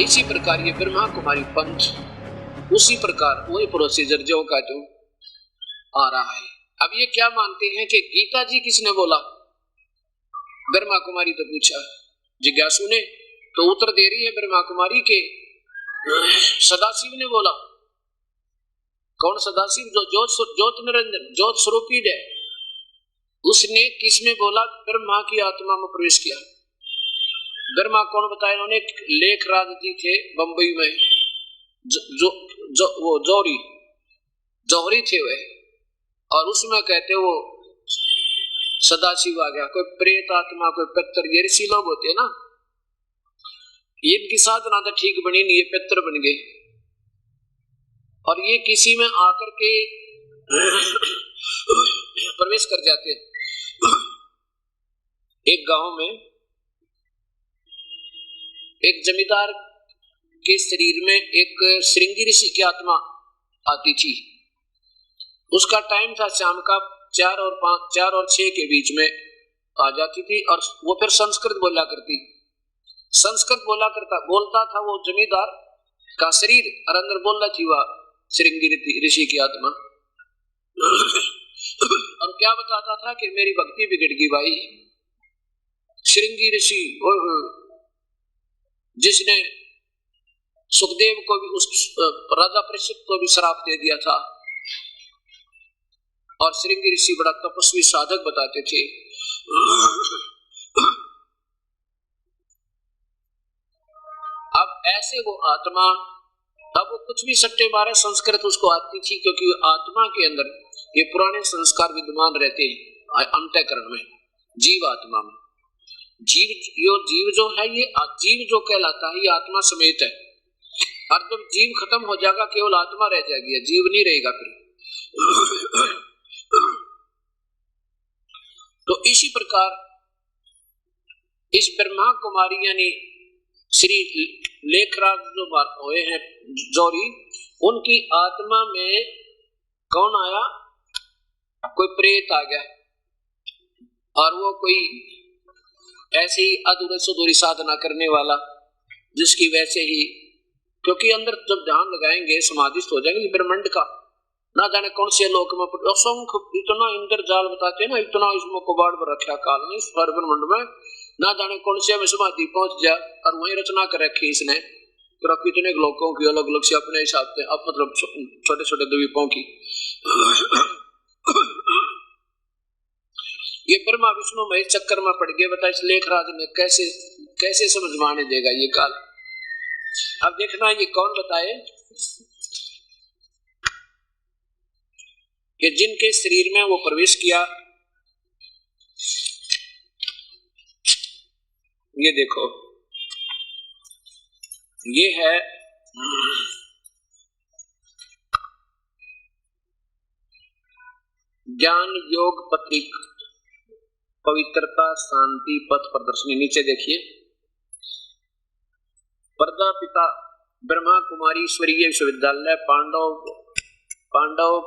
इसी प्रकार ये ब्रह्मा कुमारी पंथ उसी प्रकार वही प्रोसीजर जो का जो आ रहा है। अब ये क्या मानते हैं कि गीता जी किसने बोला? ब्रह्मा कुमारी तो पूछा जिज्ञासु ने, तो उत्तर दे रही है ब्रह्मा कुमारी के सदाशिव ने बोला। कौन सदाशिव? जो ज्योत निरंजन ज्योत स्वरूपी है, उसने किसमें बोला? ब्रह्मा की आत्मा में प्रवेश किया। ब्रह्मा कौन बताया? उन्होंने लेखराज जी थे बंबई में, वो जौहरी थे वे, और उसमें कहते वो सदाशिव आ गया। कोई प्रेत आत्मा, कोई पितर, ये ऋषि लोग होते हैं ना, इनकी साधना तो ठीक बनी नहीं, ये पितर बन गए और ये किसी में आकर के प्रवेश कर जाते हैं। एक गांव में एक जमींदार के शरीर में एक श्रृंगी ऋषि की आत्मा आती थी। उसका टाइम था शाम का 4 और 6 के बीच में आ जाती थी, और वो फिर संस्कृत बोला करती। संस्कृत बोलता था वो जमींदार का शरीर, और अंदर बोल रही थी वह श्रृंगी ऋषि की आत्मा। और क्या बताता था कि मेरी भक्ति बिगड़ गई भाई। श्रृंगी ऋषि जिसने सुखदेव को भी, उस राजा परीक्षित को भी श्राप दे दिया था, और श्रृंगी ऋषि बड़ा तपस्वी साधक बताते थे। अब ऐसे वो आत्मा, अब वो कुछ भी सट्टे मारे, संस्कृत उसको आती थी, क्योंकि आत्मा के अंदर ये पुराने संस्कार विद्यमान रहते हैं अंतःकरण में, जीव आत्मा में। जीव जो है, ये जीव जो कहलाता है, ये आत्मा समेत है। और जब जीव खत्म हो जाएगा, केवल आत्मा रह जाएगी, जीव नहीं रहेगा फिर। तो इसी प्रकार इस ब्रह्मा कुमारी यानी श्री लेखराज जो हुए हैं जौहरी, उनकी आत्मा में कौन आया? कोई प्रेत आ गया, और वो कोई ऐसे ही अधूरी साधना करने वाला, जिसकी वैसे ही, क्योंकि अंदर जब ध्यान लगाएंगे समाधिस्थ हो जाएंगे ब्रह्मांड का, ना जाने कौन से लोक में असंख्य इतना इंद्र जाल बताते हैं ना, इतना इसमें कबाड़ में रखा काल ने इस ब्रह्मांड में, ना जाने कौन से में समाधि पहुंच जाए, और वही रचना कर रखी इसने। तो कितने लोगों की अलग अलग से अपने हिसाब से, अब मतलब छोटे छोटे द्वीपों की। ये ब्रह्मा विष्णु महेश चक्कर में पड़ गए। बता इस लेखराज ने कैसे समझ में आने देगा ये काल। अब देखना ये कौन बताए कि जिनके शरीर में वो प्रवेश किया। ये देखो, ये है ज्ञान योग पत्रिक पवित्रता शांति पथ प्रदर्शनी। नीचे देखिए, प्रजापिता ब्रह्मा कुमारी ईश्वरीय विश्वविद्यालय पांडव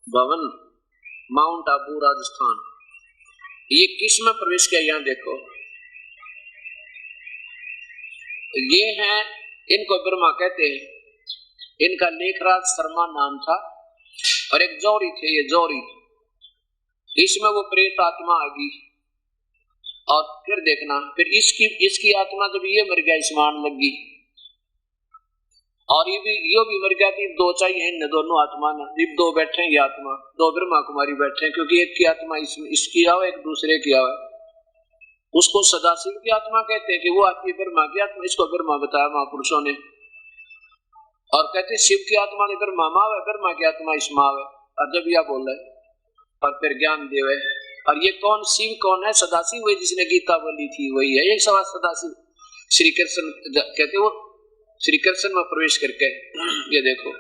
भवन माउंट आबू राजस्थान। ये किस में प्रवेश किया? यहाँ देखो, ये है, इनको ब्रह्मा कहते हैं। इनका लेखराज शर्मा नाम था, और एक जौहरी थे, ये जौहरी, इसमें वो प्रेत आत्मा आ गई। और फिर देखना, फिर इसकी आत्मा जब ये मर गया, इसमान लग गई, और ये भी मर गया थी। दो चाहिए इन दोनों आत्मा ने, दो बैठे हैं, ये आत्मा दो ब्रह्मा कुमारी बैठे हैं, क्योंकि एक की आत्मा इसकी आवे, एक दूसरे की आवे। उसको सदाशिव की आत्मा कहते हैं कि वो आती है ब्रह्मा की आत्मा, इसको ब्रह्मा बताया महापुरुषों ने। और कहते शिव की आत्मा ने ब्रह्मा मावे, ब्रह्मा की आत्मा इसमें आवे, और जब यह बोल रहे और फिर ज्ञान देवे। और ये कौन शिव कौन है? सदाशिव वही जिसने गीता बोली थी, वही है। एक सवाल सदाशिव श्री कृष्ण कहते, वो श्री कृष्ण में प्रवेश करके, ये देखो,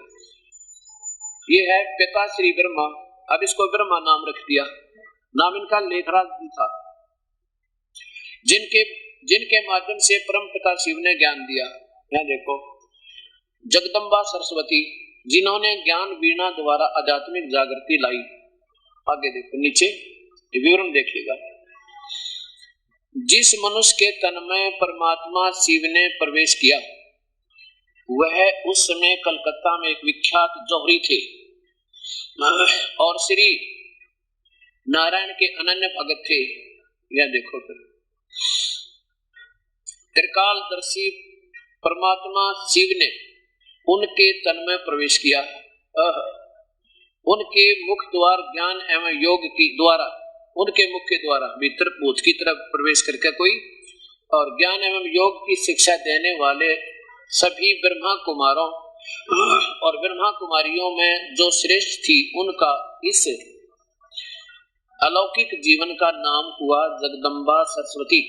ये है पिता श्री ब्रह्मा। अब इसको ब्रह्मा नाम रख दिया। नाम इनका लेखराज जी था, जिनके माध्यम से परम पिता शिव ने ज्ञान दिया। यहाँ देखो, जगदम्बा सरस्वती, जिन्होंने ज्ञान वीणा द्वारा आध्यात्मिक जागृति लाई। आगे देखो, नीचे विवरण देखिएगा। जिस मनुष्य के तन में परमात्मा शिव ने प्रवेश किया, वह उस समय कलकत्ता में एक विख्यात जौहरी थे और श्री नारायण के अनन्य भगत थे। यह देखो त्रिकालदर्शी परमात्मा शिव ने उनके तन में प्रवेश किया। उनके मुख द्वार ज्ञान एवं योग की द्वारा, उनके मुख के द्वारा भीतर भूत की तरफ प्रवेश करके कोई और ज्ञान एवं योग की शिक्षा देने वाले सभी ब्रह्मा कुमारों और ब्रह्मा कुमारियों में जो श्रेष्ठ थी, उनका इस अलौकिक जीवन का नाम हुआ जगदम्बा सरस्वती।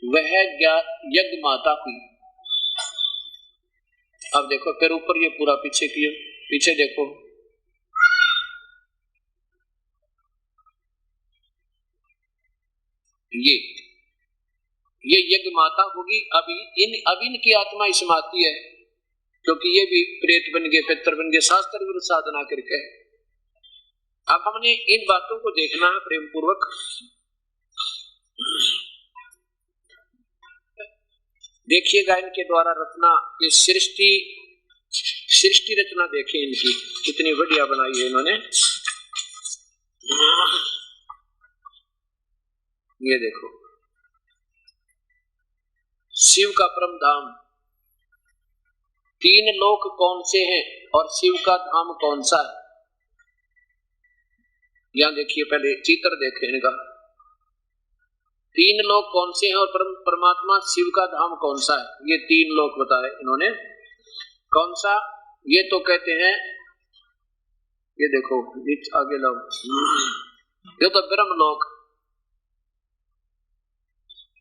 वह यज्ञ माता हुई। अब देखो फिर ऊपर ये पूरा पीछे किए, पीछे देखो ये यज्ञ माता होगी। अब इनकी आत्मा इसमें आती है, क्योंकि ये भी प्रेत बन गए, पितर बन गए, शास्त्र विरुद्ध साधना करके। अब हमने इन बातों को देखना है प्रेम पूर्वक। देखिएगा इनके द्वारा रचना, ये सृष्टि रचना देखिए इनकी कितनी बढ़िया बनाई है इन्होंने। ये देखो शिव का परम धाम, 3 लोक कौन से हैं और शिव का धाम कौन सा है। यहां देखिए पहले चित्र देखें इनका, 3 लोक कौन से हैं और परमात्मा शिव का धाम कौन सा है। ये 3 लोक बताए इन्होंने। कौन सा, ये तो कहते हैं, ये देखो आगे लो, ये तो ब्रह्म लोक।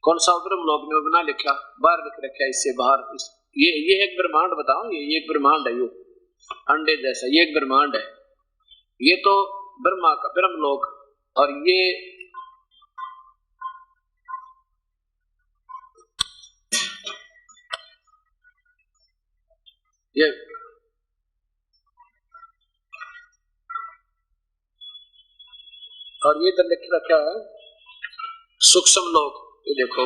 कौन सा ब्रह्म लोक में बना लिखा, बाहर लिख रखा है, इससे बाहर ये एक ब्रह्मांड बताओ, ये एक ब्रह्मांड है, ये अंडे जैसा ये एक ब्रह्मांड है। ये तो ब्रह्मा का ब्रह्म लोक, और ये और ये इधर लिख रखा है सूक्ष्म लोक। ये देखो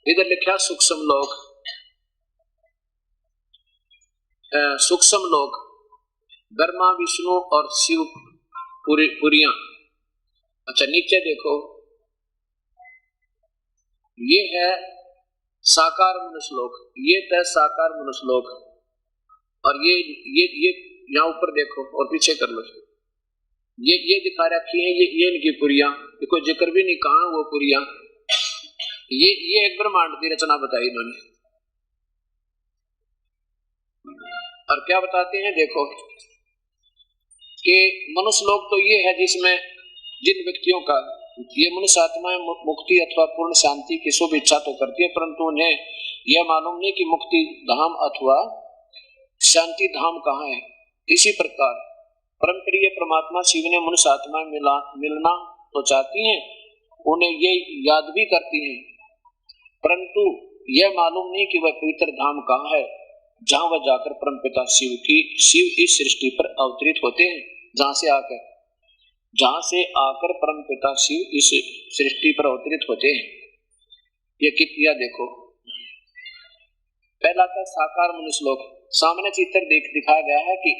इधर लिखा सूक्ष्म लोक, सूक्ष्म लोक ब्रह्मा विष्णु और शिव पुरियां। अच्छा नीचे देखो ये है साकार मनुष्य लोक, ये है साकार मनुष्य लोक, और ये यहाँ ऊपर देखो और पीछे कर लो, ये दिखा रखी है, ये इनकी पुरियां, कोई जिक्र भी नहीं कहा वो पुरियां। ये एक ब्रह्मांड की रचना बताई इन्होंने। और क्या बताते हैं देखो कि मनुष्य लोक तो ये है जिसमें जिन व्यक्तियों का ये मनुष्य आत्माएं मुक्ति अथवा पूर्ण शांति की शुभ इच्छा तो करती है, परंतु उन्हें यह मालूम नहीं कि मुक्ति धाम अथवा शांति धाम कहाँ है। इसी प्रकार परम प्रिय परमात्मा शिव ने मनुष्य आत्माएं मिलना तो चाहती हैं, उन्हें ये याद भी करती हैं, परंतु यह मालूम नहीं कि वह पवित्र धाम कहाँ है जहां वह जाकर परमपिता शिव इस सृष्टि पर अवतरित होते हैं। जहां से आकर परमपिता शिव इस सृष्टि पर अवतरित होते हैं। ये कितिया देखो, पहला था साकार मनुष्य लोक। सामने चित्र दिखाया गया है कि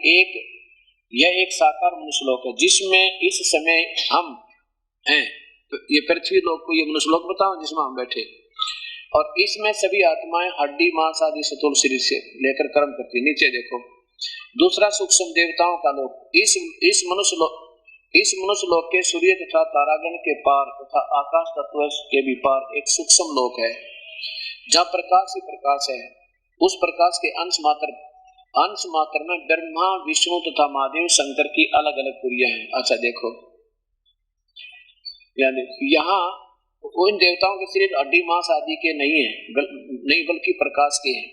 यह एक साकार मनुष्य लोक है जिसमें इस समय हम हैं। तो ये पृथ्वी लोक को ये मनुष्य लोक बताओ जिसमें हम बैठे, और इसमें सभी आत्माएं हड्डी मांस आदि स्थूल शरीर से लेकर कर्म करती है। नीचे देखो दूसरा सूक्ष्म देवताओं का लोक। इस मनुष्य लोक के सूर्य तथा तारागण के पार तथा आकाश तत्व के भी पार एक सूक्ष्म लोक है जहाँ प्रकाश ही प्रकाश है। उस प्रकाश के अंश मात्र में ब्रह्मा विष्णु तथा महादेव शंकर की अलग अलग पुरियां हैं। अच्छा देखो यहाँ उन देवताओं के सिर्फ हड्डी मांस आदि के नहीं बल्कि प्रकाश के हैं,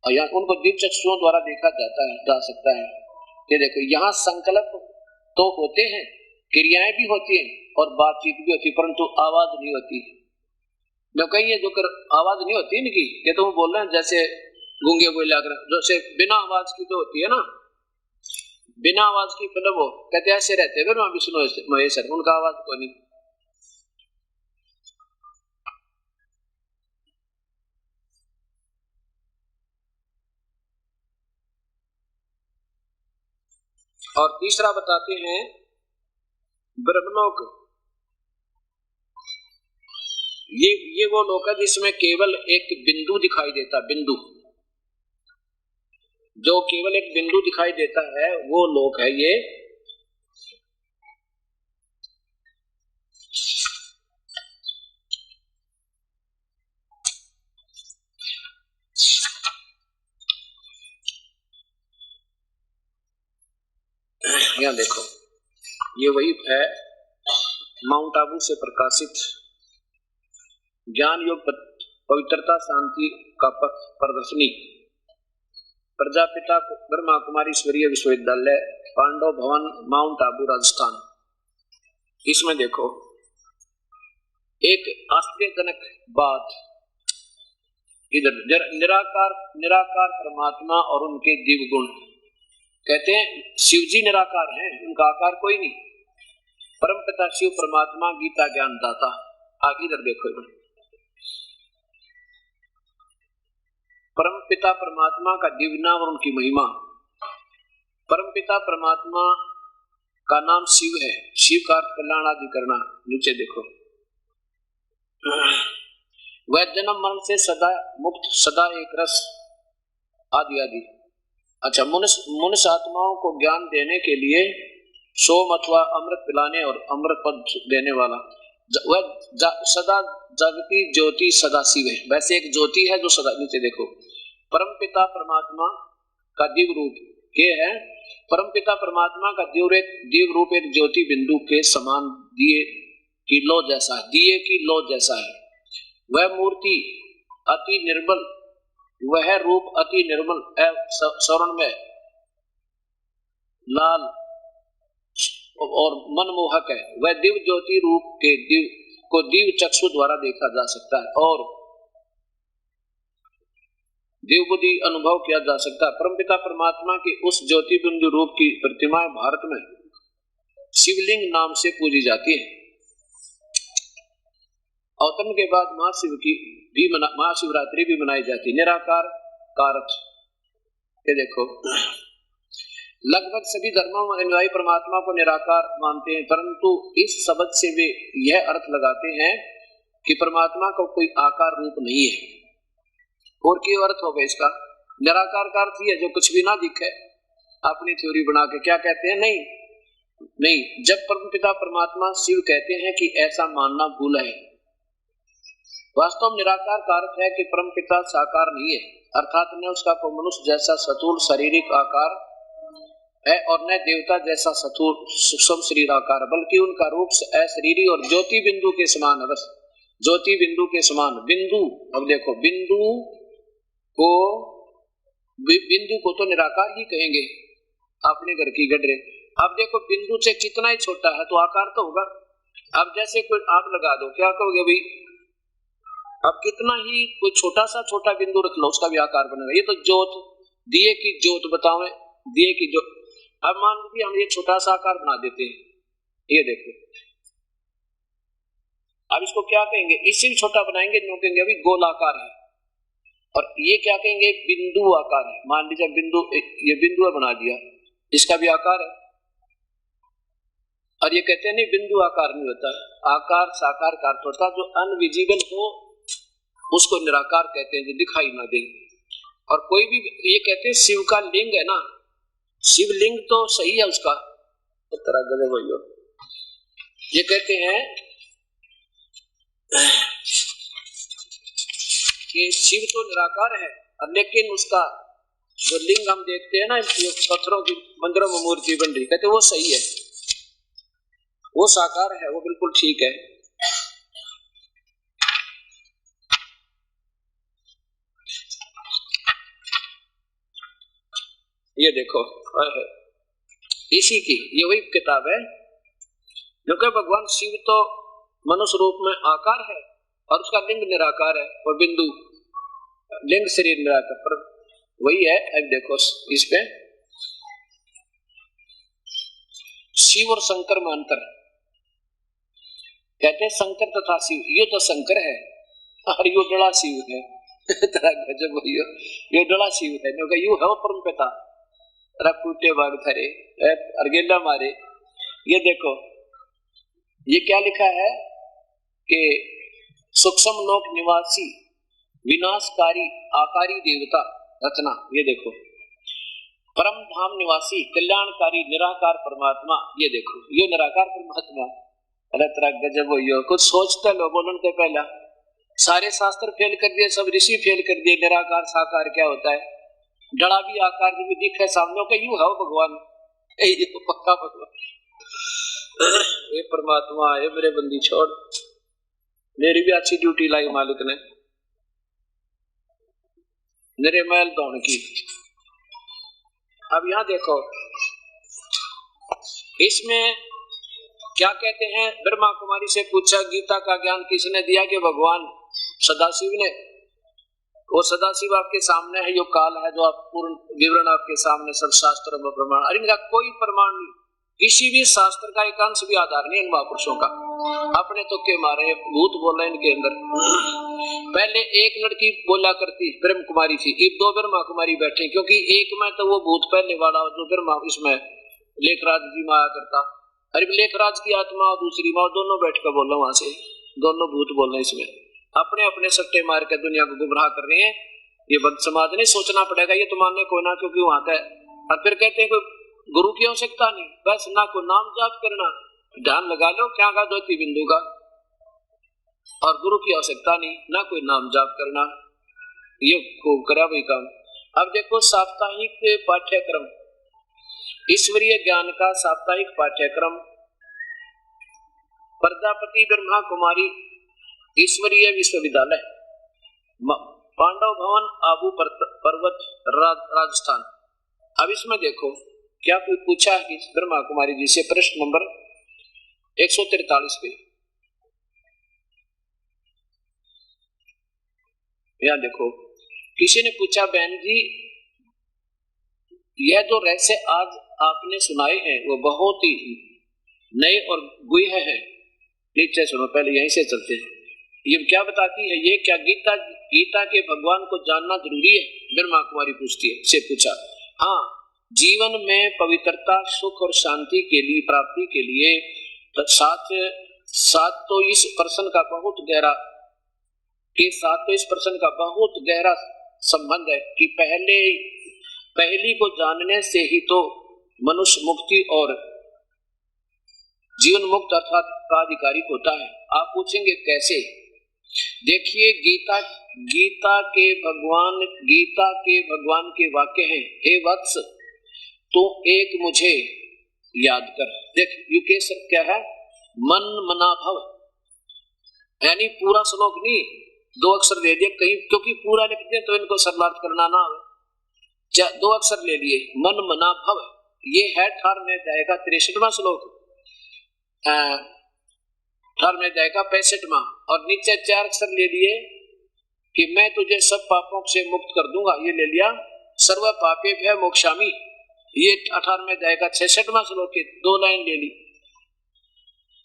और यहाँ उनको दिव्य चक्षुओं द्वारा देखा जा सकता है। ये देखो यहाँ संकल्प तो होते हैं, क्रियाएं भी होती हैं और बातचीत भी होती है, परंतु आवाज नहीं होती। जो कहीं ये जो आवाज नहीं होती इनकी, ये तो हम बोल रहे हैं जैसे गूंगे बोले अगर जैसे बिना आवाज की तो होती है ना, बिना आवाज की मतलब वो कहते ऐसे रहते हैं ब्रह्मा विष्णु महेश्वर, उनका आवाज को नहीं। और तीसरा बताते हैं ब्रह्मलोक। ये वो लोक है जिसमें केवल एक बिंदु दिखाई देता, बिंदु, जो केवल एक बिंदु दिखाई देता है वो लोक है ये। यहाँ देखो, ये वही है माउंट आबू से प्रकाशित ज्ञान योग पवित्रता शांति का पथ प्रदर्शनी, प्रजापिता ब्रह्मा कुमारी ईश्वरीय विश्वविद्यालय, पांडव भवन, माउंट आबू, राजस्थान। इसमें देखो एक आश्चर्यजनक बात, इधर निराकार परमात्मा और उनके दिव्य गुण। कहते हैं शिव जी निराकार हैं, उनका आकार कोई नहीं। परमपिता शिव परमात्मा गीता ज्ञान दाता। आगे इधर देखो, परमपिता परमात्मा का दिव्य नाम और उनकी महिमा। परमपिता परमात्मा का नाम शिव है, शिव का अर्थ कल्याण आदि करना। नीचे देखो, वह जन्म मरण से सदा मुक्त, सदा एक रस, आदि आदि। अच्छा, मनुष्य आत्माओं को ज्ञान देने के लिए सोम अथवा अमृत पिलाने और अमृत पद देने वाला, वह सदा जगती ज्योति सदाशिव है। वैसे एक ज्योति है जो सदा, नीचे देखो, परमपिता परमात्मा का दिव्य रूप ये है। परमपिता परमात्मा का दिव्य रूप एक ज्योति बिंदु के समान दिए की लौ जैसा है, दिए की लौ जैसा है। वह मूर्ति अति निर्मल, वह रूप अति निर्मल स्वर्णमय, लाल और मनमोहक है। वह दिव्य ज्योति रूप के दिव्य चक्षु द्वारा देखा जा सकता है और दिव्य बुद्धि अनुभव किया जा सकता है। परमपिता परमात्मा की उस ज्योति बिंदु रूप की प्रतिमाएं भारत में शिवलिंग नाम से पूजी जाती है। अवतरण के बाद महाशिवरात्रि भी मनाई जाती है। निराकार कारक, ये देखो, लगभग सभी धर्मों में अनुयायी परमात्मा को निराकार मानते हैं, परंतु इस शब्द से वे यह अर्थ लगाते हैं कि परमात्मा का कोई आकार रूप नहीं है। और क्यों अर्थ होगा इसका? निराकार का अर्थ है जो कुछ भी ना दिखे। अपनी थ्योरी बना के क्या कहते हैं? नहीं, जब परमपिता परमात्मा शिव कहते हैं कि ऐसा मानना भूल है। वास्तव में निराकार का अर्थ है कि परमपिता साकार नहीं है, अर्थात न उसका कोई मनुष्य जैसा स्थूल शारीरिक आकार है और न देवता जैसा स्थूल सूक्ष्म शरीर आकार, बल्कि उनका रूप अशरीरी और ज्योति बिंदु के समान है। बस ज्योति बिंदु के समान। बिंदु, अब देखो, बिंदु को तो निराकार ही कहेंगे, अपने घर की गडरे। अब देखो, बिंदु से कितना ही छोटा है तो आकार तो होगा। अब जैसे कोई आग लगा दो, क्या कहोगे भाई? अब कितना ही कोई छोटा बिंदु रख लो, उसका भी आकार बनेगा। ये तो ज्योत, दिए की ज्योत, बताओ, दिए की ज्योत। अब मान लीजिए हम ये छोटा सा आकार बना देते हैं, ये देखो, अब इसको क्या कहेंगे? इससे भी छोटा बनाएंगे, कहेंगे अभी गोलाकार है, और ये क्या कहेंगे? बिंदु आकार है। मान लीजिए बिंदु, ये बिंदु बना दिया, इसका भी आकार है। और ये कहते हैं नहीं, बिंदु आकार नहीं होता, आकार साकार का अर्थ होता जो अनविजिबल हो उसको निराकार कहते हैं, जो दिखाई ना दे। और कोई भी ये कहते हैं शिव का लिंग है ना, शिवलिंग तो सही है उसका, तो तरह गजब हो। ये कहते हैं कि शिव तो निराकार है, लेकिन उसका जो लिंग हम देखते हैं ना, पत्थरों की मंदिरों में मूर्ति बन रही, कहते वो सही है, वो साकार है, वो बिल्कुल ठीक है। ये देखो, इसी की ये वही किताब है जो कि भगवान शिव तो मनुष्य रूप में आकार है और उसका लिंग निराकार है, और बिंदु लिंग शरीर निराकार, पर वही है। अब देखो इस पे शिव और शंकर में अंतर। कहते हैं शंकर तथा शिव, ये तो शंकर है और यो डला शिव है। गजब, यो डला शिव है, यू है परम पिता, टूटे भाग थरे। अर्गेला मारे। ये देखो ये क्या लिखा है कि सूक्ष्म लोक निवासी विनाशकारी आकारी देवता रचना। ये देखो परम धाम निवासी कल्याणकारी निराकार परमात्मा। ये देखो ये निराकार परमात्मा। अरे तेरा गजब हो, यो कुछ सोचते लो बोलन के पहला सारे शास्त्र फेल कर दिए, सब ऋषि फेल कर दिए। निराकार साकार क्या होता है? डड़ा भी आकार भी दिखे सामने का यूं है भगवान, ये तो पक्का भगवान। ये परमात्मा ये मेरे बंदी छोड़, मेरी भी अच्छी ड्यूटी लाई मालिक ने, मेरे मैल दौड़ की। अब यहां देखो इसमें क्या कहते हैं, ब्रह्मा कुमारी से पूछा गीता का ज्ञान किसने दिया? कि भगवान सदाशिव ने। वो सदाशिव आपके सामने है, यो काल है जो आप पूर्ण विवरण आपके सामने सब शास्त्रों में प्रमाण। अरे इनका कोई प्रमाण नहीं, किसी भी शास्त्र का एक अंश भी आधार नहीं इन महापुरुषों का। अपने तो के मारे भूत बोल रहे इनके अंदर। पहले एक लड़की बोला करती ब्रह्म कुमारी थी, अब 2 ब्रह्मा कुमारी बैठे, क्योंकि एक में तो वो भूत पहले वाला जो ब्रह्मा इसमें लेखराज जी में आया करता। अरे लेखराज की आत्मा और दूसरी माँ दोनों बैठ कर बोल रहे, वहां से दोनों भूत बोल रहे। इसमें अपने अपने सट्टे मार के दुनिया को गुमराह कर रहे हैं। ये बद समाज नहीं सोचना पड़ेगा, ये तो मानने को ना, क्योंकि वहां का। और फिर कहते हैं कोई गुरु की आवश्यकता नहीं, बस ना कोई नाम जाप करना, ध्यान लगा लो क्या का द्वैती बिंदु का, और गुरु की आवश्यकता नहीं, ना कोई नाम जाप करना, ये को करा वही काम। अब देखो साप्ताहिक पाठ्यक्रम, ईश्वरीय ज्ञान का साप्ताहिक पाठ्यक्रम प्रजापति ब्रह्मा कुमारी ईश्वरीय विश्वविद्यालय पांडव भवन आबू पर्वत राजस्थान। अब इसमें देखो क्या कोई पूछा है ब्रह्मा कुमारी जी से, प्रश्न नंबर 143 पे। यहां देखो किसी ने पूछा बहन जी यह जो रहस्य आज आपने सुनाए हैं वो बहुत ही नए और गुह्य हैं। नीचे सुनो, पहले यहीं से चलते हैं। ये क्या बताती है? ये क्या गीता के भगवान को जानना जरूरी है? ब्रह्मा कुमारी पूछती है, से पूछा। हाँ, जीवन में पवित्रता सुख और शांति के लिए प्राप्ति के लिए साथ तो इस प्रश्न का बहुत गहरा बहुत गहरा संबंध है कि पहली को जानने से ही तो मनुष्य मुक्ति और जीवन मुक्त अर्थात का अधिकारी होता है। आप पूछेंगे कैसे? देखिए गीता के भगवान के वाक्य हैं, हे वत्स तो एक मुझे याद कर। देख युकेश क्या है? मन मना भव, यानी पूरा श्लोक नहीं, 2 अक्षर ले दिए कहीं, क्योंकि पूरा लिखते हैं तो इनको शरणार्थ करना ना हो, 2 अक्षर ले लिए, मन मना भव। ये है 18 अध्याय 63वां श्लोक, 18 अध्याय 65वां, और नीचे 4 अक्षर ले लिए कि मैं तुझे सब पापों से मुक्त कर दूंगा, ये ले लिया, सर्व पापेभ्यः मोक्षामि, ये 18 अध्याय 66वां श्लोक के 2 लाइन ले ली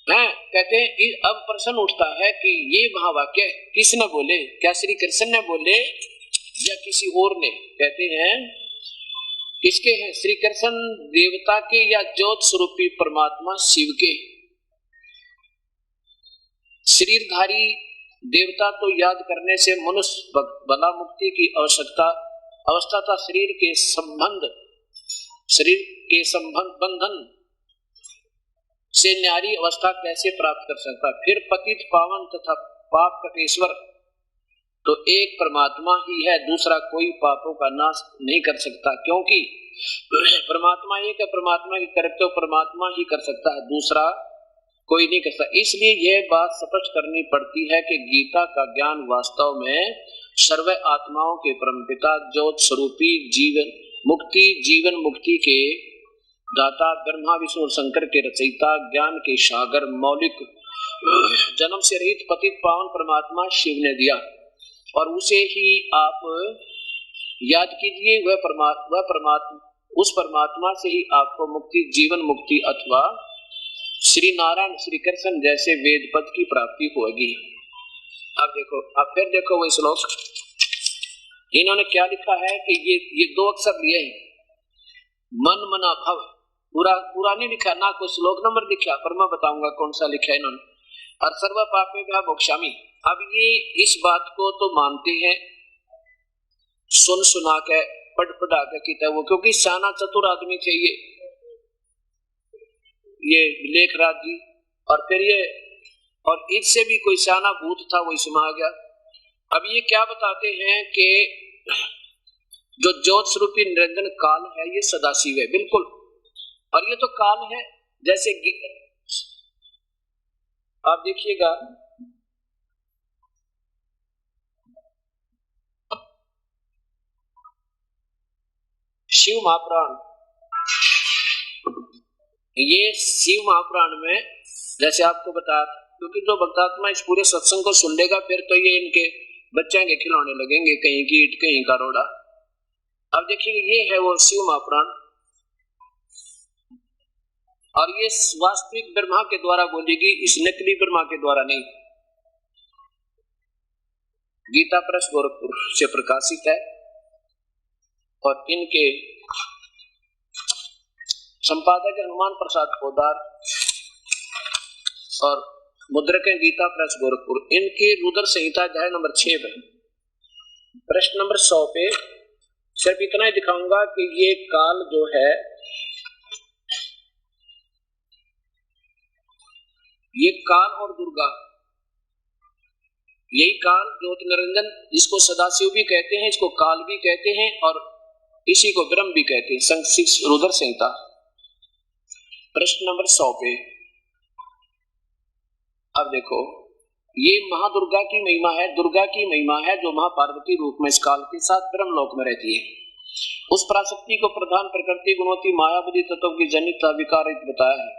है। कहते हैं अब प्रश्न उठता है कि ये महावाक्य किसने बोले? क्या श्री कृष्ण ने बोले या किसी और ने? कहते हैं किसके हैं? श्री कृष्ण देवता के या ज्योत स्वरूपी परमात्मा शिव के? शरीरधारी देवता तो याद करने से मनुष्य बला मुक्ति की अवस्था था। शरीर के बंधन से न्यारी अवस्था कैसे प्राप्त कर सकता? फिर पतित पावन तथा पाप कटेश्वर तो एक परमात्मा ही है, दूसरा कोई पापों का नाश नहीं कर सकता, क्योंकि परमात्मा एक है, परमात्मा की कर्तव्य परमात्मा ही कर सकता है, दूसरा कोई नहीं कर सकता। इसलिए यह बात स्पष्ट करनी पड़ती है कि गीता का ज्ञान वास्तव में सर्व आत्माओं के परमपिता ज्योत स्वरूपी जीवन मुक्ति के दाता ब्रह्मा विष्णु और शंकर के रचयिता ज्ञान के सागर मौलिक जन्म से रहित पतित पावन परमात्मा शिव ने दिया, और उसे ही आप याद कीजिए। उस परमात्मा से ही आपको मुक्ति, जीवन मुक्ति अथवा श्री नारायण श्री कृष्ण जैसे वेद पद की प्राप्ति होगी। अब फिर देखो वो श्लोक इन्होंने क्या लिखा है कि ये 2 अक्षर लिए हैं, मन मना भव। पूरा नहीं लिखा ना, कोई श्लोक नंबर लिखा, पर मैं बताऊंगा कौन सा लिखा है इन्होंने। और सर्व पापेभ्यः मोक्षामि। अब ये इस बात को तो मानते हैं, सुन सुना के पढ़ पढ़ा के किया वो, क्योंकि साना चतुर आदमी थे ये लेखराज जी। और फिर ये, और इससे भी कोई साना भूत था वो इसमें आ गया। अब ये क्या बताते हैं कि जो ज्योत स्वरूपी निरंजन काल है ये सदाशिव है, बिल्कुल। और ये तो काल है, जैसे आप देखिएगा शिव महापुराण, ये शिव महापुराण में जैसे आपको बताया, क्योंकि जो भक्तात्मा इस पूरे सत्संग को सुन लेगा फिर तो ये इनके बच्चे के खिलौने लगेंगे, कहीं की ईट कहीं का रोड़ा। अब देखिए ये है वो शिव महापुराण, और ये वास्तविक ब्रह्मा के द्वारा बोलेगी, इस नकली ब्रह्मा के द्वारा नहीं। गीता प्रेस गोरखपुर से प्रकाशित है, और इनके संपादक हनुमान प्रसाद पोदार और मुद्रक है गीता प्रेस गोरखपुर। इनके रुद्र संहिता अध्याय नंबर 6 में प्रश्न नंबर 100 पे सिर्फ इतना ही दिखाऊंगा कि ये काल जो है, ये काल और दुर्गा, यही काल ज्योति निरंजन, जिसको सदाशिव भी कहते हैं, इसको काल भी कहते हैं, और इसी को ब्रह्म भी कहते हैं। रुद्र संहिता प्रश्न नंबर 100 पे अब देखो, ये महादुर्गा की महिमा है, दुर्गा की महिमा है, जो महापार्वती रूप में इस काल के साथ ब्रह्मलोक में रहती है। उस पराशक्ति को प्रधान प्रकृति गुणवती मायावती तत्व की जनित विकारित बताया है।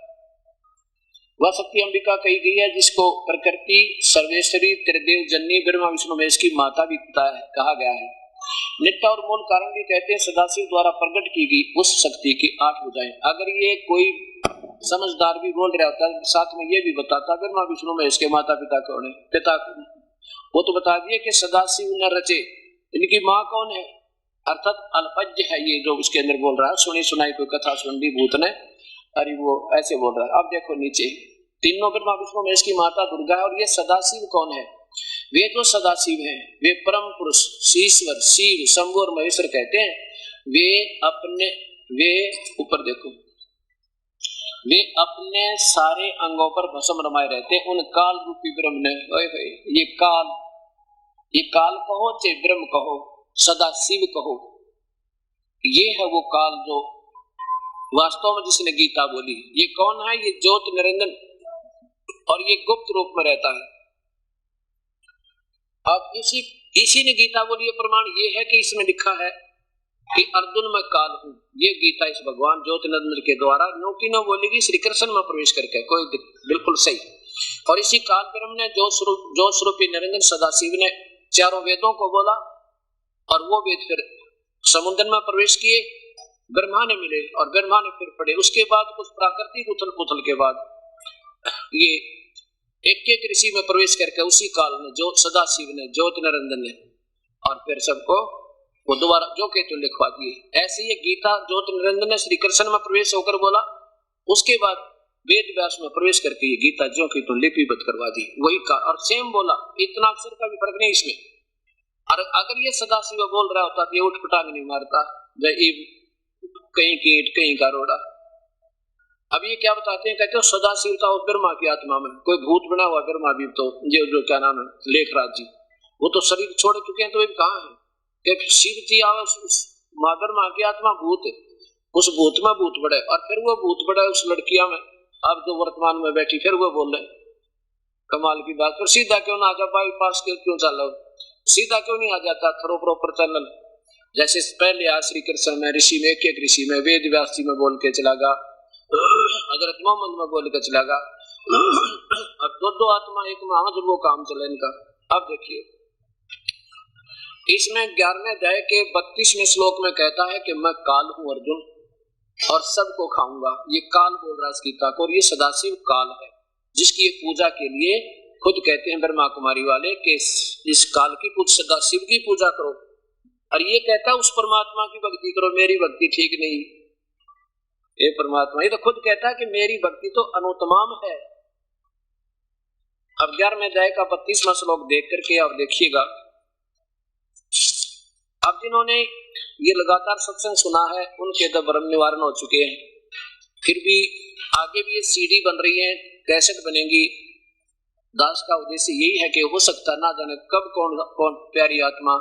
वह शक्ति अंबिका कही गई है, जिसको प्रकृति सर्वेश्वरी त्रिदेव जननी ब्रह्मा विष्णु महेश की माता भी कहा गया है। नित्य और मूल कारण भी कहते हैं सदाशिव द्वारा प्रकट की गई उस शक्ति की 8 भुजाएं। अगर ये कोई समझदार भी बोल रहा होता है, साथ में ये भी बताता ब्रह्मा विष्णु महेश के माता पिता कौन है, पिता वो तो बता दिए कि सदाशिव न रचे, इनकी माँ कौन है, अर्थात अल्पज्ञ है ये जो उसके अंदर बोल रहा है। सुनी सुनाई कोई कथा सुन दी भूत ने, अरे वो ऐसे बोल रहा है। अब देखो नीचे, तीनों ब्रह्मा विष्णु महेश की माता दुर्गा है, और ये सदाशिव कौन है, वे जो सदाशिव हैं वे परम पुरुष ईश्वर शिव शंभु और महेश्वर कहते हैं। वे ऊपर देखो, वे अपने सारे अंगों पर भस्म रमाए रहते हैं उन काल रूपी ब्रह्म ने। ये काल कहो चाहे ब्रह्म कहो, सदाशिव कहो, ये है वो काल जो वास्तव में जिसने गीता बोली। ये कौन है, ये ज्योति निरंजन, और ये गुप्त रूप में रहता है। अब इसी ने गीता बोली। ये प्रमाण ये है कि इसमें लिखा है कि अर्जुन मैं काल हूं, ये गीता इस भगवान ज्योति निरंजन के द्वारा नो की नो बोलेगी श्री कृष्ण में प्रवेश करके, कोई बिल्कुल सही। और इसी काल ब्रह्म ने जो स्वरूपी निरंजन सदाशिव ने चारों वेदों को बोला, और वो वेद फिर समुद्र में प्रवेश किए, ब्रह्मा ने मिले और ब्रह्मा ने फिर पढ़े। उसके बाद कुछ प्राकृतिक उथल पुथल के बाद ये एक ऋषि में प्रवेश करके उसी काल में जो सदाशिव ने ज्योति निरंजन ने, और फिर सबको वो दोबारा जो कहते लिखवा दिए। ऐसे ये गीता ज्योति निरंजन ने श्री कृष्ण में प्रवेश होकर बोला, उसके बाद वेद व्यास में प्रवेश करके ये गीता जो की तो लिपिबद्ध करवा दी वही का, और सेम बोला, इतना अक्षर का भी फर्क नहीं इसमें। और अगर ये सदाशिव बोल रहा होता तो ये उठपटांग नहीं मारता, कहीं की ईट कहीं का रोड़ा। अब ये क्या बताते हैं, कहते हो सदाशिवता और ब्रह्मा की आत्मा में कोई भूत बना हुआ ब्रह्मा भी, तो जो क्या नाम है लेखराज जी, वो तो शरीर छोड़ चुके हैं, तो वे कहाँ है कि शिव जी आवे माँ ब्रह्मा की आत्मा भूत, उस भूत में भूत बढ़े, और फिर वो भूत बढ़े उस लड़किया में, अब जो वर्तमान में बैठी फिर वो बोल रहे कमाल की बात। पर सीधा क्यों ना आ जा, बाईपास क्यों चल, सीधा क्यों नहीं आ जाता, थ्रो प्रॉपर चलन। जैसे पहले आ श्री कृष्ण में ऋषि में एक ऋषि में वेद व्यास जी में बोल के चला गा, हजरत मोहम्मद में बोल के चला गा, अब दो आत्मा एक में जब वो काम चले इनका। अब देखिए इसमें 11वें अध्याय के 32वें श्लोक में कहता है कि मैं काल हूं अर्जुन और सबको खाऊंगा। ये काल बोल रहा है गीता को, और ये सदाशिव काल है जिसकी ये पूजा के लिए खुद कहते हैं ब्रह्मा कुमारी वाले कि इस काल की पूजा, सदाशिव की पूजा करो। और ये कहता है उस परमात्मा की भक्ति करो, मेरी भक्ति ठीक नहीं। हे परमात्मा, ये तो खुद कहता है कि मेरी भक्ति तो अनुतमाम है। अब 11वें अध्याय का 32वां श्लोक देख करके आप देखिएगा। अब जिन्होंने ये लगातार सत्संग सुना है उनके तो भ्रम निवारण हो चुके हैं, फिर भी आगे भी ये सीडी बन रही है, कैसेट बनेगी। दास का उद्देश्य यही है कि हो सकता ना जाने कब कौन कौन प्यारी आत्मा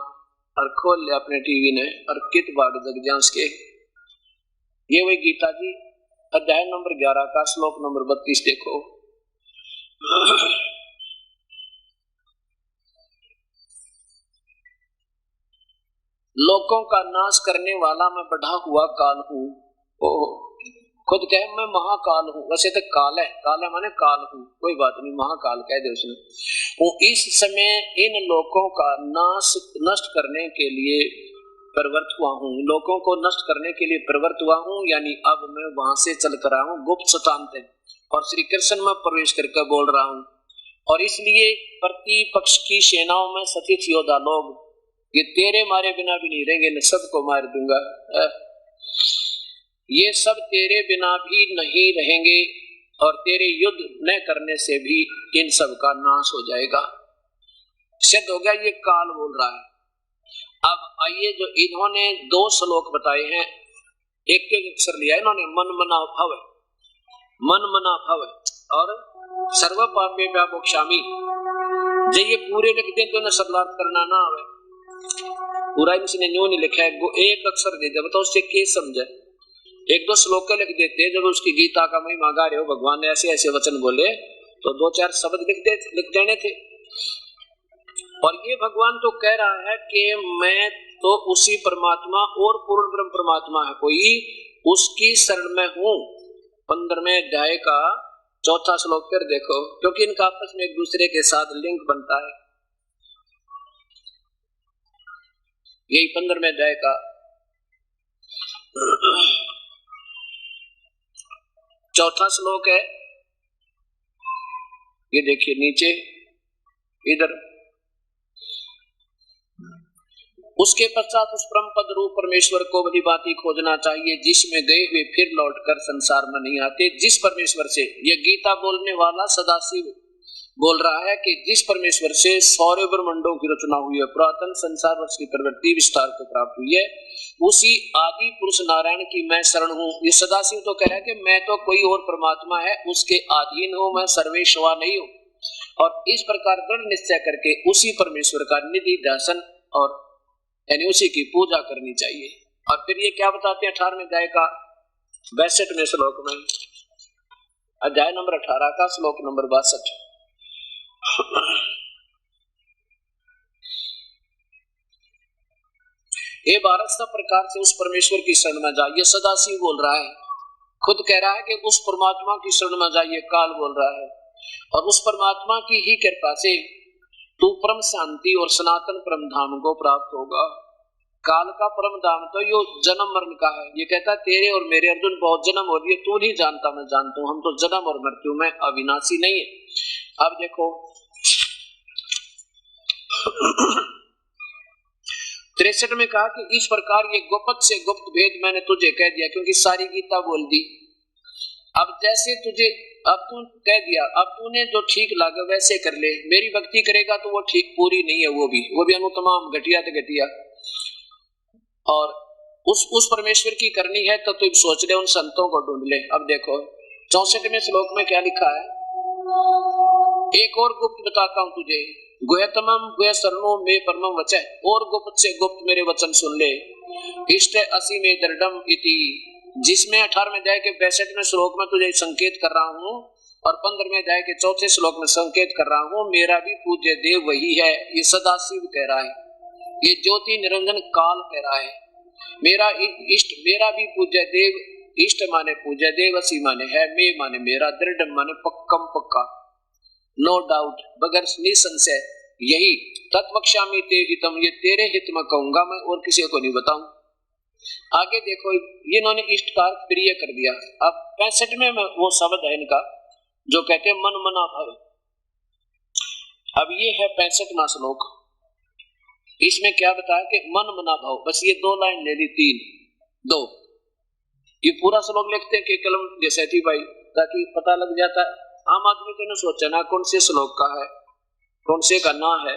और खोल ले अपने टीवी ने और कित बाग जग जांच के। ये वही गीता जी अध्याय नंबर 11 का श्लोक नंबर 32 देखो। लोगों का नाश करने वाला मैं बढ़ा हुआ काल हूँ। खुद कहे मैं महाकाल हूँ, वैसे तो काल है माने काल हूँ, कोई बात नहीं, महाकाल कह दे उसने। वो इस समय इन लोगों का नाश नष्ट करने के लिए प्रवृत्त हुआ हूँ, लोगों को नष्ट करने के लिए प्रवृत्त हुआ हूँ। यानी अब मैं वहां से चल कर आया हूँ गुप्त सतांत और श्री कृष्ण में प्रवेश करके बोल रहा हूँ। और इसलिए प्रतिपक्ष की सेनाओं में सतीथ योद्धा लोग ये तेरे मारे बिना भी नहीं रहेंगे, न सबको मार दूंगा। ये सब तेरे बिना भी नहीं रहेंगे और तेरे युद्ध न करने से भी इन सब का नाश हो जाएगा। सिद्ध हो गया, ये काल बोल रहा है। अब आइए, जो इन्होंने 2 श्लोक बताए हैं, एक अक्षर लिया इन्होंने, मन मना भव, मन मना भव और सर्व पापे व्यामोक्षामि। जो ये पूरे लिख दे तो न शब्दार्थ करना ना आवे, पूरा इसने न्यू नहीं लिखा है, एक अक्षर दे दे, बताओ उससे क्या समझे। 1-2 श्लोक लिख देते, जब उसकी गीता का महिमा गा रहे हो, भगवान ने ऐसे ऐसे वचन बोले तो 2-4 शब्द लिख देने थे। और ये भगवान तो कह रहा है कि मैं तो उसी परमात्मा और पूर्ण ब्रह्म परमात्मा है कोई, उसकी शरण में हूँ। 15वें अध्याय का 4था श्लोक फिर देखो, क्योंकि इनका आपस में एक दूसरे के साथ लिंक बनता है। यही 15वें अध्याय का 4था श्लोक है। ये देखिए नीचे इधर, उसके पश्चात उस परम पद रूप परमेश्वर को भली भांति खोजना चाहिए जिसमें गए हुए फिर लौटकर संसार में नहीं आते। जिस परमेश्वर से, ये गीता बोलने वाला सदाशिव बोल रहा है कि जिस परमेश्वर से सौर्य ब्रह्मांडों की रचना हुई है, पुरातन संसार वर्ष की प्रवृत्ति विस्तार को प्राप्त हुई है, उसी आदि पुरुष नारायण की मैं शरण हूँ। ये सदाशिव तो कह रहा है कि मैं तो कोई और परमात्मा है उसके अधीन हूँ, मैं सर्वेश्वर नहीं हूँ। और इस प्रकार दृढ़ निश्चय करके उसी परमेश्वर का निधि दर्शन और यानी उसी की पूजा करनी चाहिए। और फिर ये क्या बताते हैं 18वें अध्याय का 62वें श्लोक में, अध्याय नंबर 18 का श्लोक नंबर 62। ये 12 प्रकार से उस परमेश्वर की शरण में जाइए, सदाशिव बोल रहा है, खुद कह रहा है कि उस परमात्मा की शरण में जाइए, काल बोल रहा है। और उस परमात्मा की ही कृपा से तू परम शांति और सनातन परम धाम को प्राप्त होगा। काल का परम धाम तो यो जन्म मरण का है। ये कहता है तेरे और मेरे अर्जुन बहुत जन्म हो रही है, तू नहीं जानता मैं जानता हूं, हम तो जन्म और मृत्यु में अविनाशी नहीं है। अब देखो 63 में कहा कि इस प्रकार ये गुप्त से गुप्त भेद मैंने तुझे कह दिया, क्योंकि सारी गीता बोल दी। अब जैसे तुझे अब तू कह दिया, अब तूने जो ठीक लगा वैसे कर ले। मेरी भक्ति करेगा तो वो ठीक पूरी नहीं है, वो भी अनुतमाम घटिया तो घटिया। और उस परमेश्वर की करनी है तो तू सोच ले, उन संतों को ढूंढ ले। अब देखो 64वें श्लोक में क्या लिखा है, एक और गुप्त बताता हूं तुझे, गुह्यतमम गुह्य शरणों में परमम वचः, और गुप्त से गुप्त मेरे वचन सुन ले। इष्ट असी में दृढ़म इति, जिसमें 18वें अध्याय के 62वें श्लोक में तुझे संकेत कर रहा हूँ और 15वें अध्याय के 4थे श्लोक में संकेत कर रहा हूँ, मेरा भी पूज्य देव वही है। ये सदाशिव कह रहा है, ये ज्योति निरंजन काल कह रहा है, मेरा इष्ट, मेरा भी पूज्य देव। इष्ट माने पूज्य देव, असी माने है, मे माने मेरा, दृढ़ माने पक्कम पक्का, नो डाउट, बगैर निसंशय। यही तत्वक्षामि ते हितम, ये तेरे हित में कहूंगा मैं और किसी को नहीं बताऊं। आगे देखो, ये इन्होंने इष्ट का प्रिय कर दिया। अब 65वें में वो शब्द है इनका जो कहते हैं मन मना भव। अब ये है 65वां श्लोक, इसमें क्या बताया कि मन मना भव, बस ये 2 लाइन ले ली, 3 2 ये पूरा श्लोक लिखते हैं कि कलम घिसैती भाई, ताकि पता लग जाता है। आम आदमी को सोचा ना कौन से श्लोक का है, कौन से का ना है।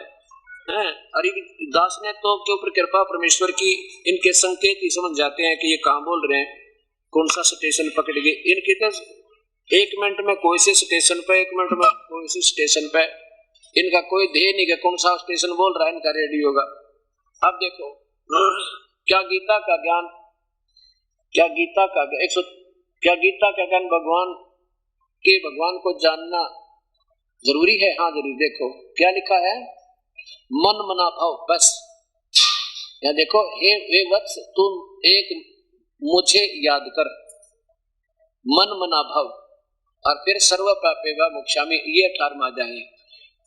हरिदास ने तो के ऊपर कृपा परमेश्वर की, इनके संकेत ही समझ जाते हैं कि ये कहाँ बोल रहे हैं, कौन सा स्टेशन पकड़ गए। इनके तो 1 मिनट में कोई से स्टेशन पे, 1 मिनट में कोई से स्टेशन पे, इनका कोई ध्येय नहीं कि कौन सा स्टेशन बोल रहा है इनका रेडियो का। अब देखो क्या गीता का ज्ञान, क्या गीता का ज्ञान भगवान को जानना जरूरी है। हाँ जरूर। देखो क्या लिखा है, मन मना भाव। बस या देखो, हे वत्स तुम एक मुझे याद कर, मन मना भाव, और फिर सर्व पापेभ्यो मोक्षामि, ये 18वां अध्याय है।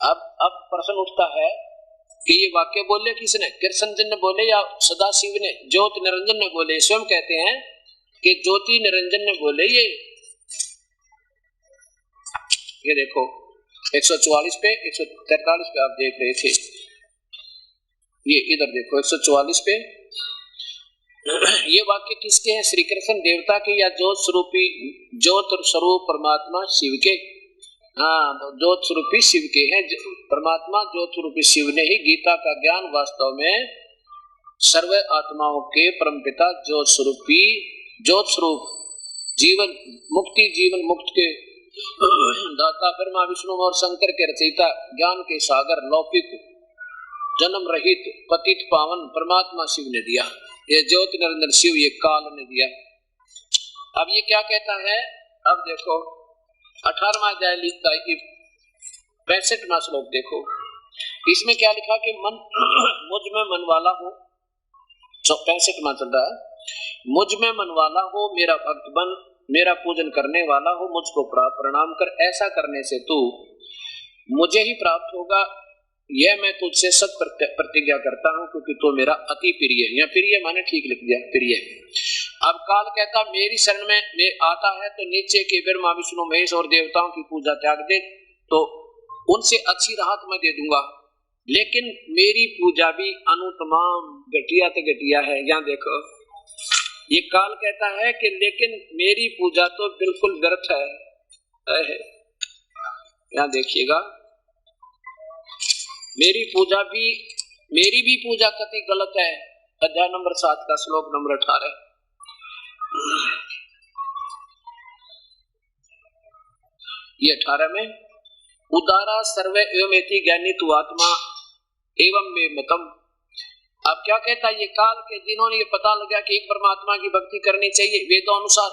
अब प्रश्न उठता है कि ये वाक्य बोले किसने, कृष्ण जी ने बोले या सदाशिव ने, ज्योति निरंजन ने बोले? स्वयं कहते हैं कि ज्योति निरंजन ने बोले। ये देखो 144 पे 143 पे आप देख रहे थे, ये इधर देखो 144 पे ये वाक्य किसके हैं? श्री कृष्ण देवता के या ज्योत स्वरूप परमात्मा शिव के? हाँ, ज्योत स्वरूपी शिव के हैं। परमात्मा ज्योत स्वरूपी शिव ने ही गीता का ज्ञान वास्तव में सर्व आत्माओं के परमपिता ज्योत स्वरूप जीवन मुक्त के दाता ब्रह्मा विष्णु और शंकर के रचयिता, ज्ञान के सागर, लौकिक जन्म रहित पतित पावन परमात्मा शिव ने दिया। ये ज्योति निरंजन शिव, ये काल ने दिया। अब ये क्या कहता है? अब देखो 18वां अध्याय लिखता है, 65वां श्लोक देखो, इसमें क्या लिखा कि मन मुझ में मन वाला हो, 65वां चल रहा है, मुझ में मन वाला हो, मेरा भक्त बन, मेरा पूजन करने वाला हो, मुझको प्रणाम कर, ऐसा करने से तू मुझे ही प्राप्त होगा, यह मैं तुझसे सत प्रतिज्ञा करता हूं, क्योंकि तो मेरा अति प्रिय है। या प्रिय माने ठीक लिख दिया, प्रिय। अब काल कहता मेरी शरण में आता है तो नीचे के ब्रह्मा विष्णु महेश और देवताओं की पूजा त्याग दे, तो उनसे अच्छी राहत मैं दे दूंगा। लेकिन मेरी पूजा भी अनुतमाम घटिया तो घटिया है। यहाँ देखो ये काल कहता है कि लेकिन मेरी पूजा तो बिल्कुल व्यर्थ है। यहाँ देखिएगा, मेरी भी पूजा कति गलत है। अध्याय नंबर 7 का श्लोक नंबर 18, ये 18 में, उदारा सर्वे एवमेति ज्ञानी तु आत्मा एवं मे मतम। अब क्या कहता है ये काल के, जिन्होंने ये पता लगा कि एक परमात्मा की भक्ति करनी चाहिए वेदों अनुसार,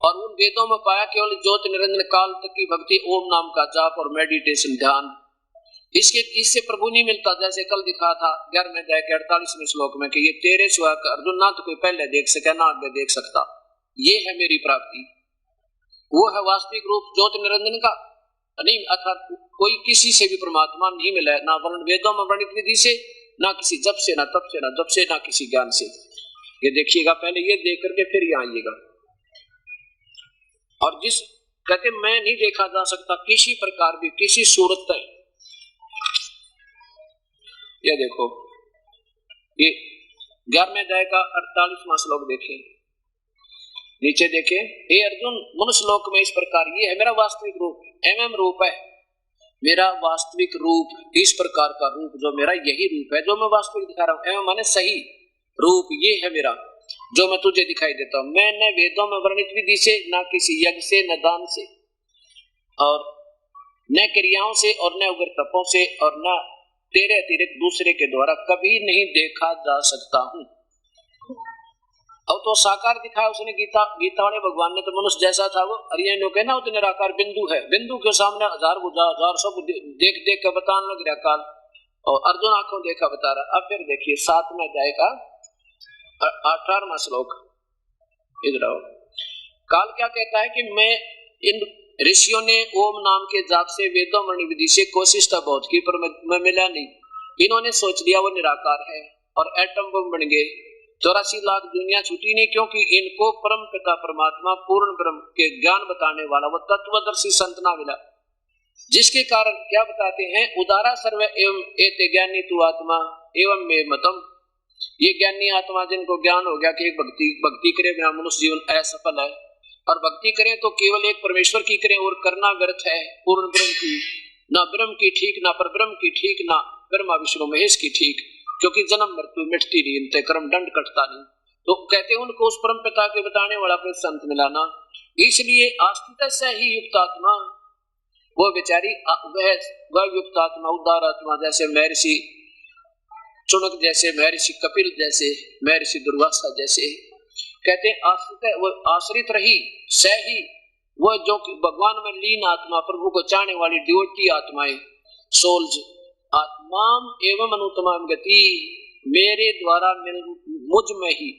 और उन वेदों में पाया केवल ज्योति निरंजन काल तक की भक्ति, ओम नाम का जाप और मेडिटेशन ध्यान, इससे प्रभु नहीं मिलता। जैसे कल दिखा था 11वें अध्याय के 48वें श्लोक में कि ये तेरे सिवा अर्जुन ना तो कोई पहले देख सके ना आगे देख सकता, ये है मेरी प्राप्ति। वो है वास्तविक रूप ज्योति निरंजन का नहीं, अर्थात कोई किसी से भी परमात्मा नहीं मिला, ना वर्ण वेदों में वर्णित विधि से, ना किसी जप से, ना तप से, ना जप से, ना किसी ज्ञान से। ये देखिएगा, पहले ये देख करके फिर यहाँ आइएगा। और जिस कहते मैं नहीं देखा जा सकता किसी प्रकार भी, किसी सूरत तक। ये देखो ये 11वें अध्याय का 48वां श्लोक देखें, नीचे देखें, हे अर्जुन मनुष्य लोक में इस प्रकार ये है मेरा वास्तविक रूप, एवं रूप है मेरा वास्तविक रूप, इस प्रकार का रूप जो मेरा यही रूप है जो मैं वास्तविक दिखा रहा हूं। एवं माने सही रूप, ये है मेरा जो मैं तुझे दिखाई देता हूं। मैं न वेदों में वर्णित विधि से, न किसी यज्ञ से, न दान से, और न क्रियाओं से, और न उग्र तपों से, और न तेरे अतिरिक्त दूसरे के द्वारा कभी नहीं देखा जा सकता हूं। अब तो साकार दिखाया उसने, गीता वाले भगवान ने तो मनुष्य जैसा था वो, अरियन कहना वो तो निराकार बिंदु है, बिंदु के सामने हजार बुझा, हजार सब देख देख के बताने लग रहा काल, और अर्जुन आंखों देखा बता रहा। अब फिर देखिए 7वें अध्याय का 18वां श्लोक, इधर आओ। काल क्या कहता है कि मैं इन ऋषियों ने ओम नाम के जाप से, वेदों मणि विधि से कोशिश तो बहुत की, पर मैं मिला नहीं। इन्होंने सोच लिया वो निराकार है और एटम बम बन गए, 84 लाख दुनिया छूटी नहीं, क्योंकि इनको परम पिता परमात्मा पूर्ण ब्रह्म के ज्ञान बताने वाला वो तत्वदर्शी संत ना मिला, जिसके कारण क्या बताते हैं, उदारा सर्व एवं एते ज्ञानी तु आत्मा एवं मे मतम, ये ज्ञानी आत्मा जिनको ज्ञान हो गया कि एक भक्ति करे बिना मनुष्य जीवन असफल है, और भक्ति करें तो केवल एक परमेश्वर की करें और करना व्यर्थ है, पूर्ण ब्रह्म की, ना ब्रह्म की ठीक, ना पर ब्रह्म की ठीक, ना ब्रह्मा विष्णु महेश की ठीक, क्योंकि जन्म मृत्यु मिटती नहीं, इनते कर्म दंड कटता नहीं। तो कहते हैं उनको उस परम पिता के बताने वाला अपने संत मिलाना। इसलिए आस्तिक से ही युक्त आत्मा वो बेचारी वह युक्त आत्मा, उदार आत्मा, जैसे महर्षि चुनक जैसे, महर्षि कपिल जैसे, महर्षि दुर्वासा जैसे, कहते हैं आश्रित वो आश्रित रही सही वो जो भगवान में लीन आत्मा, प्रभु को चाहने वाली डिवोटी आत्माएं, सोल्स, आत्माम एवं अनुतमाम गति, मेरे द्वारा मुझ में ही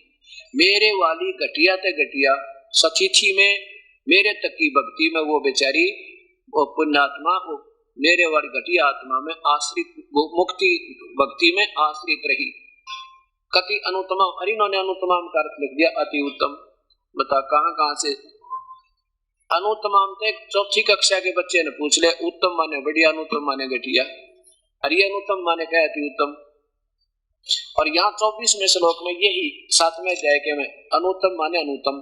मेरे वाली घटिया ते घटिया सचिथी में मेरे तक की भक्ति में वो बेचारी वो पुण्यात्मा वो मेरे वाली घटिया आत्मा में आश्रित, वो मुक्ति भक्ति में आश्रित रही। कति अनुतमा, अरे इन्होंने अनुतमाम का अर्थ लिख दिया अति उत्तम। बता कहां से अनुतमाम थे? चौथी कक्षा के बच्चे ने पूछ ले, उत्तम माने बढ़िया, अनुतम माने घटिया, अरे अनुतम माने क्या अति उत्तम। और यहाँ 24वें श्लोक में यही 7वें अध्याय के में अनुतम माने अनुतम,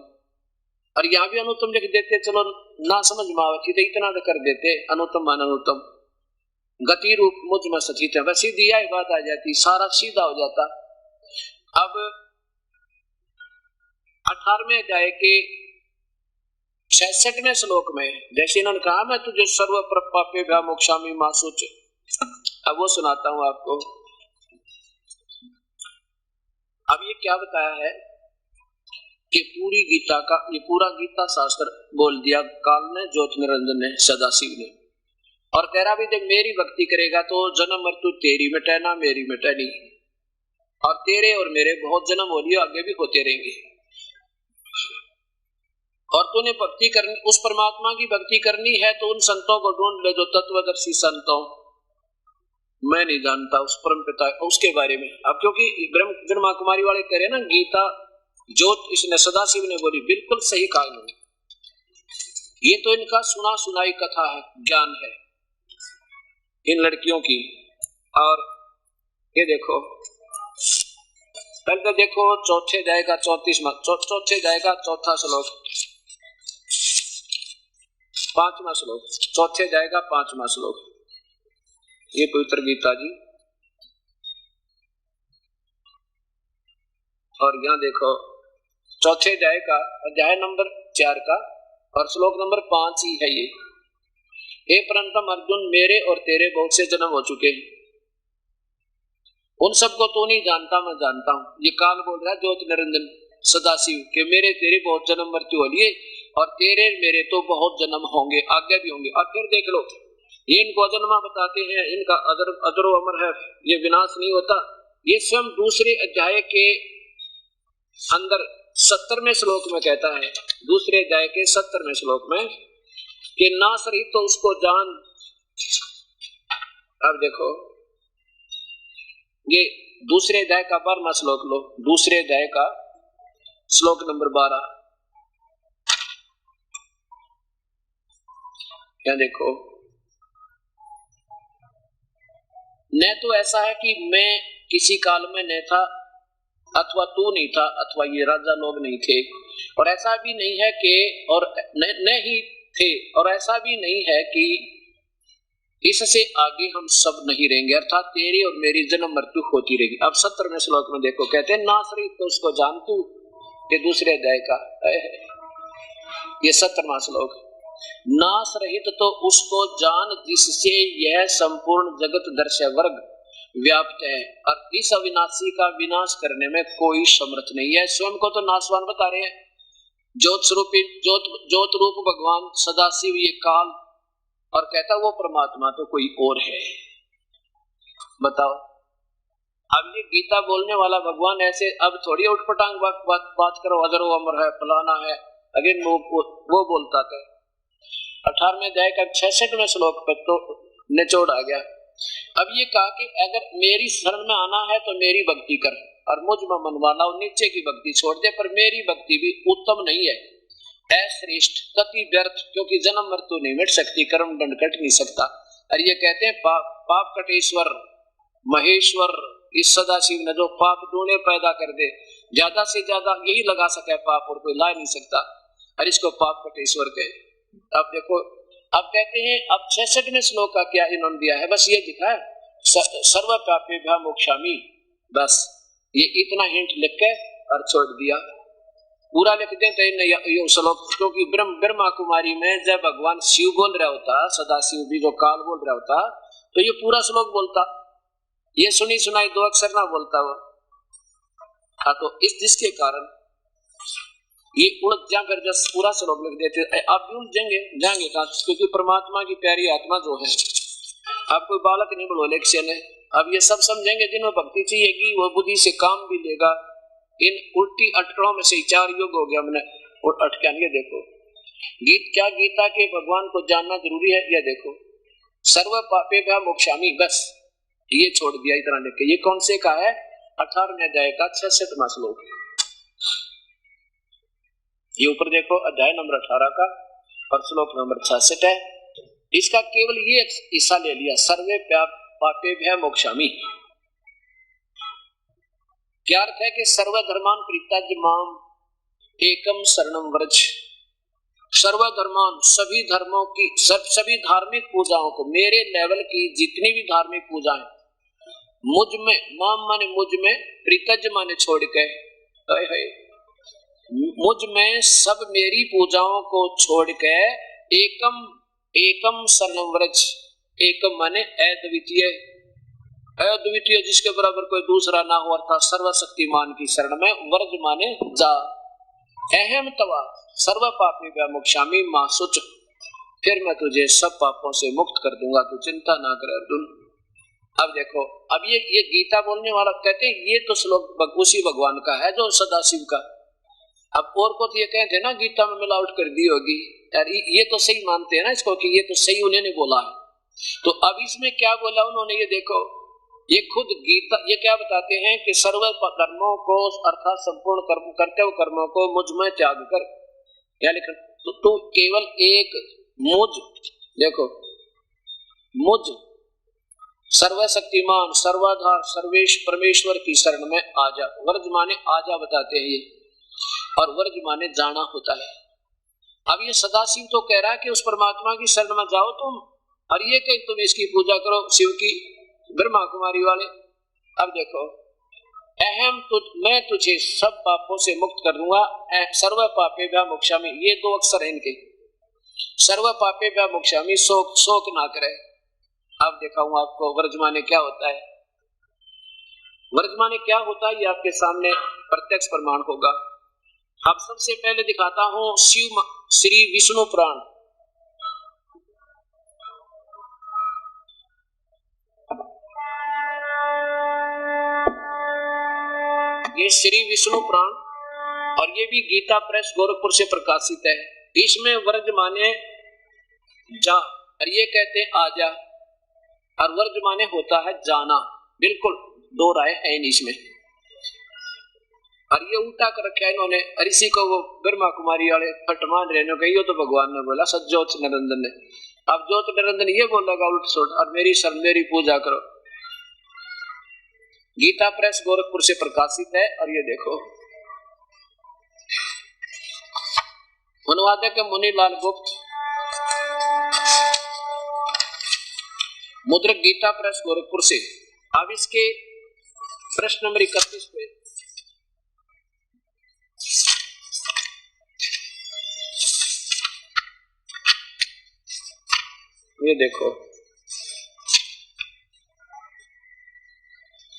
और यहाँ भी अनुतम लिख देते, चलो ना समझ में आवे तो इतना कर देते अनुतम माने अनुतम, गति रूप मुझ में सचित है, वैसी दिया बात आ जाती, सारा सीधा हो जाता। अब 18वें अध्याय के 66वें श्लोक में जैसे इन्होंने कहा मैं तुझे सर्व पापे भ्या मोक्षामि मां सोच, अब वो सुनाता हूं आपको। अब ये क्या बताया है कि पूरी गीता का, ये पूरा गीता शास्त्र बोल दिया काल ने, ज्योति निरंजन ने, सदाशिव ने, और कह रहा भी जब मेरी भक्ति करेगा तो जन्म मृत्यु तेरी मिटे ना मेरी मिटे नहीं, और तेरे और मेरे बहुत जन्म हो लिए, आगे भी होते रहेंगे। और तूने भक्ति करनी, उस परमात्मा की भक्ति करनी है तो उन संतों को ढूंढ ले जो तत्वदर्शी संतों, मैं नहीं जानता उस परम पिता उसके बारे में। अब क्योंकि ब्रह्मा कुमारी वाले कह रहे ना गीता जो इसने सदाशिव ने बोली, बिल्कुल सही कहा इन्होंने, ये तो इनका सुना सुनाई कथा है, ज्ञान है इन लड़कियों की। और ये देखो पहले देखो चौथे अध्याय का 34वां श्लोक, 5वां श्लोक, चौथे अध्याय का 5वां श्लोक, ये पवित्र गीता जी। और यहाँ देखो चौथे अध्याय का अध्याय नंबर 4 का और श्लोक नंबर 5 ही है ये। हे परंतम अर्जुन, मेरे और तेरे बहुत से जन्म हो चुके हैं, उन सबको तो नहीं जानता, मैं जानता हूं। ये काल बोल रहा है ज्योति निरंजन सदाशिव के मेरे तेरे बहुत जन्म मृत्यु हो लिए, और तेरे मेरे तो बहुत जन्म होंगे, आगे भी होंगे। और फिर देख लो ये इनको अजन्मा बताते हैं, इनका अजरो अमर है, ये विनाश नहीं होता। ये स्वयं दूसरे अध्याय के अंदर 70वें श्लोक में कहता है, दूसरे अध्याय के 70वें श्लोक में कि नाश रही तो उसको जान। अब देखो ये दूसरे अध्याय का 12वां श्लोक लो, दूसरे अध्याय का श्लोक नंबर 12, क्या देखो, न तो ऐसा है कि मैं किसी काल में न था, अथवा तू नहीं था, अथवा ये राजा लोग नहीं थे, और ऐसा भी नहीं है कि और न ही थे, और ऐसा भी नहीं है कि इससे आगे हम सब नहीं रहेंगे, अर्थात तेरी और मेरी जन्म मृत्यु होती रहेगी। अब 70वें श्लोक में देखो कहते हैं नाश रहित तो उसको जान तू, ये दूसरे अध्याय का ये 70वां श्लोक, नाश रहित तो उसको जान जिससे यह संपूर्ण जगत दर्शय वर्ग व्याप्त है, और इस अविनाशी का विनाश करने में कोई समर्थ नहीं है। स्वयं को तो नाशवान बता रहे हैं, ज्योत स्वरूपी ज्योत रूप भगवान सदाशिव ये काल, और कहता वो परमात्मा तो कोई और है। बताओ अब ये गीता बोलने वाला भगवान ऐसे अब थोड़ी उठपटांग बात करो, अदर वो अमर है, फलाना है, अगेन वो बोलता था। 18वें अध्याय का 66वें श्लोक पर तो निचोड़ आ गया। अब ये कहा कि अगर मेरी शरण में आना है तो मेरी भक्ति कर, और मुझ में मन वाला और नीचे की भक्ति छोड़ दे, पर मेरी भक्ति भी उत्तम नहीं है, श्रेष्ठ कति व्यर्थ, क्योंकि जन्म मृत्यु नहीं मिट सकती, कर्म दंड कट नहीं सकता। और ये कहते हैं पाप कटेश्वर महेश्वर इस सदाशिव ने जो पाप दूने पैदा कर दे, ज्यादा से ज्यादा यही लगा सके पाप, और कोई ला नहीं सकता, और इसको पाप कटेश्वर कहे। अब देखो, अब कहते हैं, अब 66वें श्लोक का क्या इन्होंने दिया है, बस ये लिखा है सर्व पापेभ्यः मोक्षामि, बस ये इतना हिंट लिख के और छोड़ दिया। पूरा लिख देते ये श्लोक, क्योंकि ब्रह्मा कुमारी में जब भगवान शिव बोल रहा होता, सदाशिव भी जो काल बोल रहा होता, तो ये पूरा श्लोक बोलता, ये सुनी सुनाई 2 अक्षर ना बोलता वो। हाँ, तो इस जिसके कारण ये उलझ जाकर जब पूरा श्लोक लिख देते, आप भी उलझेंगे जाएंगे, क्योंकि परमात्मा की प्यारी आत्मा जो है, आप कोई बालक नहीं बोलो लेक्शन है, अब ये सब समझेंगे, जिन्हें भक्ति चाहिएगी वो बुद्धि से काम भी लेगा। इन उल्टी अटकलों में से 4 युग हो गया हमने और अटकन। ये देखो क्या गीता के भगवान को जानना जरूरी है, ये देखो सर्व पापेभ्यः मोक्षामि, बस ये छोड़ दिया इतना लिख के। ये कौन से का है? 18वें अध्याय का 66वां श्लोक। ये ऊपर देखो, अध्याय नंबर 18 का और श्लोक नंबर 66 है। इसका केवल ये हिस्सा ले लिया, सर्वे पापेभ्यः मोक्षामि। क्या अर्थ है कि सर्वधर्मान परित्यज्य माम एकम शरणम व्रज। सर्वधर्मान, सभी धर्मों की, सभी धार्मिक पूजाओं को, मेरे लेवल की जितनी भी धार्मिक पूजाएं मुझ में, माम माने मुझ में, परित्यज्य माने छोड़ के, मुझ में सब मेरी पूजाओं को छोड़ के एकम शरणम व्रज। एकम माने अद्वितीय, अद्वितीय जिसके बराबर कोई दूसरा ना हो, अर्थात सर्वशक्तिमान की शरण में। व्रज माने जा। अहम तवा सर्व पापेभ्यः मोक्षामि मा शुच, फिर मैं तुझे सब पापों से मुक्त कर दूंगा, तू चिंता ना कर अर्जुन। अब देखो, अब ये गीता बोलने वाला कहते हैं ये तो श्लोक उसी भगवान का है जो सदाशिव का। अब और को तो ये कहते हैं ना गीता में मिलावट कर दी होगी, यार ये तो सही मानते हैं ना इसको कि ये तो सही उन्होंने बोला है। तो अब इसमें क्या बोला उन्होंने, ये देखो, ये खुद गीता ये क्या बताते हैं कि सर्व कर्मों को, अर्थात संपूर्ण कर्म, कर्तव्य कर्मों को मुझ में त्याग कर, या लिखा तो केवल एक मुझ, देखो मुझ सर्वशक्तिमान सर्वाधार सर्वेश परमेश्वर की शरण में आ जा। वर्ज माने आजा बताते हैं ये, और वर्ज माने जाना होता है। अब ये सदाशिव तो कह रहा है कि उस परमात्मा की शरण में जाओ तुम, और ये कहीं तुम इसकी पूजा करो शिव की, ब्रह्मा कुमारी वाले। अब देखो, मैं तुझे सब पापों से मुक्त कर दूंगा, सर्व पापेभ्यः मोक्षामि, ये 2 अक्षर है इनके, सर्व पापेभ्यः मोक्षामि, शोक ना करे। अब दिखाऊंगा आपको वर्जमाने क्या होता है। वर्जमाने क्या होता है ये आपके सामने प्रत्यक्ष प्रमाण होगा। अब सबसे पहले दिखाता हूं शिव श्री विष्णु पुराण। ये श्री विष्णु पुराण, और ये भी गीता प्रेस गोरखपुर से प्रकाशित है। इसमें वर्ज माने जा, और ये कहते हैं आजा, और वर्ज माने होता है जाना। बिल्कुल 2 राय है इसमें, और ये उल्टा कर रखा है इन्होंने, और इसी को वो ब्रह्मा कुमारी वाले फटमान रहने गई हो तो भगवान ने बोला सज्जोत निरंजन ने। अब ज्योत निरंजन ये बोलेगा उल्ट सुलट, और मेरी शरण मेरी पूजा करो। गीता प्रेस गोरखपुर से प्रकाशित है, और ये देखो अनुवादक है मुनीलाल गुप्त, मुद्रक गीता प्रेस गोरखपुर से। अब इसके प्रश्न नंबर 31 पे ये देखो,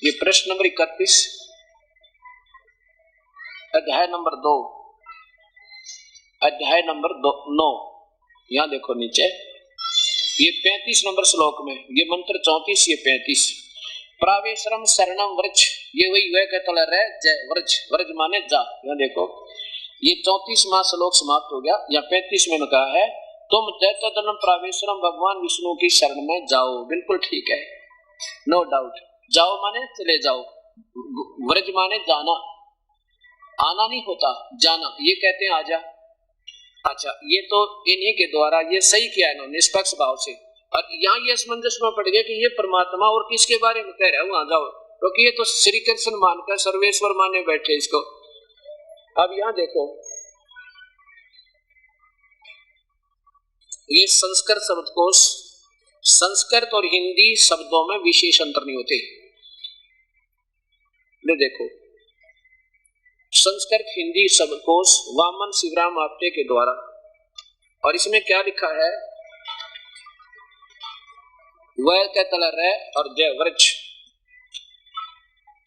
ये प्रश्न नंबर 31 अध्याय नंबर 2, अध्याय नंबर 9, यहां देखो नीचे ये 35 नंबर श्लोक में, ये मंत्र 34, ये 35। प्रावेशरम शरणम व्रज, ये वही वह कहता रह जय व्रज, व्रज माने जा। यहां देखो ये 34वां श्लोक समाप्त हो गया। या 35 में कहा है तुम दैत्यधनम प्रावेशरम भगवान विष्णु की शरण में जाओ। बिल्कुल ठीक है, नो डाउट। जाओ माने चले जाओ, व्रज माने जाना, आना नहीं होता जाना, ये कहते हैं आजा। अच्छा, ये तो इन्हीं के द्वारा ये सही किया इन्होंने निष्पक्ष भाव से। और यहाँ ये असमंजस में पड़ गया कि ये परमात्मा और किसके बारे में कह रहा है, वहां जाओ। क्योंकि ये तो श्री कृष्ण मानकर सर्वेश्वर माने बैठे इसको। अब यहां देखो, ये संस्कृत शब्दकोश, संस्कृत और हिंदी शब्दों में विशेष अंतर नहीं होते। ले देखो, संस्कृत हिंदी शब्दकोश वामन शिवराम आपटे के द्वारा, और इसमें क्या लिखा है, वह के तल रह और जय वृक्ष,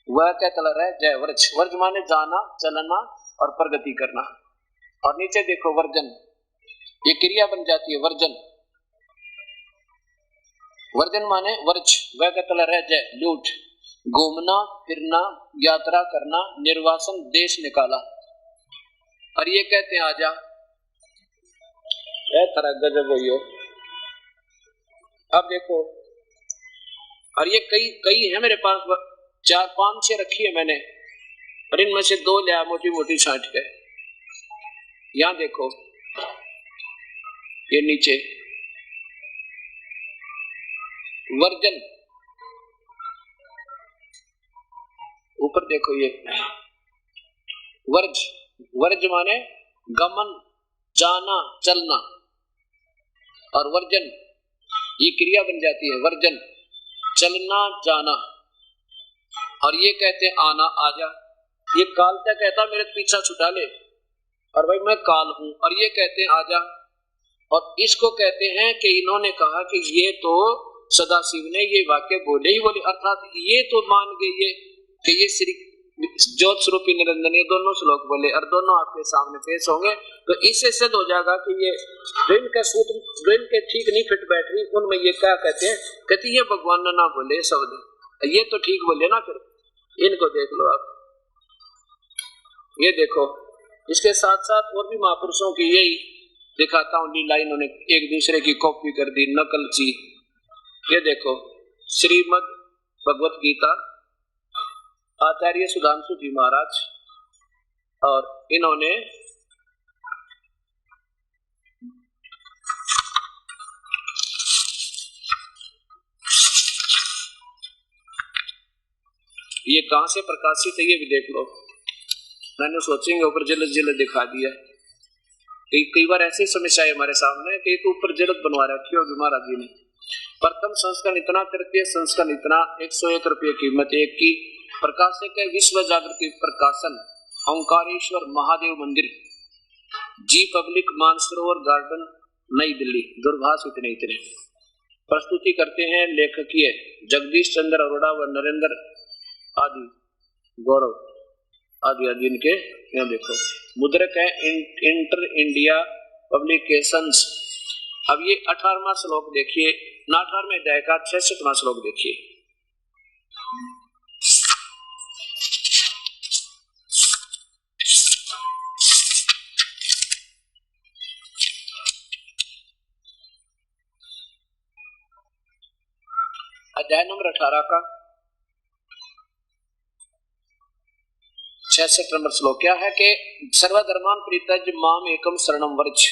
वह के तल रह जय वृक्ष, वर्ज माने जाना, चलना और प्रगति करना। और नीचे देखो वर्जन, ये क्रिया बन जाती है वर्जन, वर्जन माने वर्ज, वह के तल रह जय लूट, घूमना फिरना, यात्रा करना, निर्वासन, देश निकाला। और ये कहते हैं आजा, तरह गजब हुई हो। अब देखो, और ये कई है मेरे पास, 4-5-6 रखी है मैंने, और इनमें से 2 लिया मोटी मोटी छांट के। यहां देखो, ये नीचे वर्जन, ऊपर देखो ये वर्ज, वर्ज माने गमन, जाना, चलना, और वर्जन ये क्रिया बन जाती है वर्जन, चलना जाना। और ये कहते हैं आना, आजा, ये काल क्या कहता मेरे पीछा छुटा ले, और भाई मैं काल हूं, और ये कहते हैं आजा। और इसको कहते हैं कि इन्होंने कहा कि ये तो सदाशिव ने ये वाक्य बोले ही बोले, अर्थात ये तो मान गए कि ये श्री ज्योत स्वरूपी निरंजन, ये दोनों श्लोक बोले और दोनों आपके सामने पेश होंगे। तो इससे सिद्ध हो जाएगा कि ये ऋण के सूत्र, ऋण के ठीक नहीं फिट बैठ रही, उनमें ये क्या कहते हैं, कहते ये भगवान ने ना बोले शब्द, ये तो ठीक बोले ना। फिर इनको देख लो आप, ये देखो, इसके साथ साथ और भी महापुरुषों की यही दिखाता हूँ लीला, इन्होंने एक दूसरे की कॉपी कर दी, नकल ची। ये देखो, श्रीमद् भगवत गीता, आचार्य सुधांशु जी महाराज, और इन्होंने ये कहां से प्रकाशित है ये भी देख लो। मैंने सोचेंगे ऊपर जलद जलद दिखा दिया, कई बार ऐसी समस्या है हमारे सामने कि ऊपर जलद बनवा रखी होगी महाराज जी ने। प्रथम संस्करण इतना, तृतीय संस्करण इतना, 101 रुपये कीमत एक की। प्रकाशक है विश्व जागृति प्रकाशन, ओंकारेश्वर महादेव मंदिर, जी पब्लिक, मानसरोवर गार्डन, नई दिल्ली। दूरभाष इतने इतने। प्रस्तुति करते हैं लेखकीय जगदीश चंद्र अरोड़ा व नरेंद्र आदि, गौरव आदि आदि इनके। यहाँ देखो, मुद्रक है इंटर इंडिया पब्लिकेशंस। अब ये 18वां श्लोक देखिए, 18वें अध्याय का 66वां श्लोक देखिए। अध्याय नंबर 18 का 66 नंबर श्लोक क्या है कि सर्वधर्मान परित्यज्य माम एकम शरणम व्रज,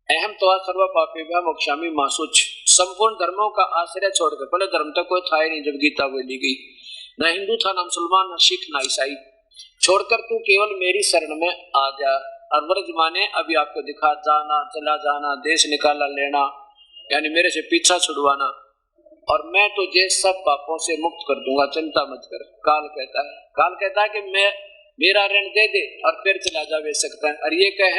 अहम त्वा सर्व पापेभ्यः मोक्षामि मा शुच। संपूर्ण धर्मों का आश्रय छोड़कर, पहले धर्म तक कोई था ही नहीं जब गीता बोली गई, न हिंदू था, न मुसलमान, न सिख, न ईसाई, छोड़कर तू केवल मेरी शरण में आ जा। और व्रज माने अभी आपको दिखा, जाना, चला जाना, देश निकाला लेना, यानी मेरे से पीछा छुड़वाना, और मैं तुझे सब पापों से मुक्त कर दूंगा, चिंता मत कर। काल कहता है कि मैं मेरा ऋण दे दे और फिर चला जा वे सकता है। और ये कह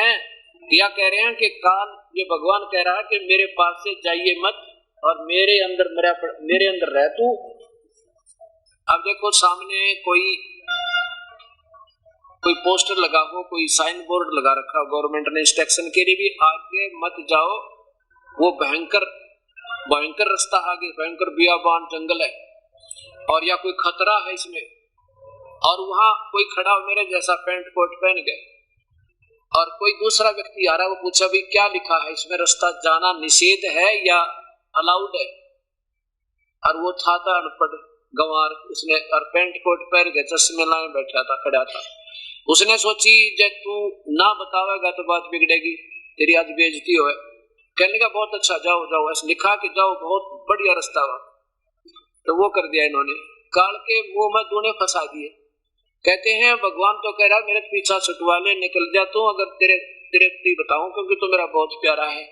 रहे हैं कि काल, ये भगवान कह रहा है कि मेरे पास से जाइए मत और मेरे अंदर रह तू। अब देखो सामने कोई पोस्टर लगा हो, कोई साइन बोर्ड लगा रखा हो गवर्नमेंट ने इंस्ट्रक्शन के लिए भी, आगे मत जाओ, वो भयंकर रास्ता, आगे भयंकर बियाबान जंगल है, और या कोई खतरा है इसमें, और वहां कोई खड़ा हो मेरे जैसा पैंट कोट पहन के, और कोई दूसरा व्यक्ति आ रहा है, वो पूछा भी क्या लिखा है इसमें, रास्ता जाना निषेध है या अलाउड है? और वो था अनपढ़ गंवार, उसने और पैंट कोट पहन के चश्मे लाए बैठा था, खड़ा था। उसने सोची जब तू ना बतावेगा तो बात बिगड़ेगी, तेरी आज बेइज्जती हो। कहने का बहुत अच्छा, जाओ जाओ, ऐसे लिखा कि जाओ, बहुत बढ़िया रास्ता हुआ। तो वो कर दिया इन्होंने, काल के मुंह में तूने फंसा दिए। कहते हैं भगवान तो कह रहा मेरे पीछा छुटवा ले, निकल जा तू, अगर तेरे तेरे नहीं बताऊं क्योंकि तू मेरा बहुत प्यारा है,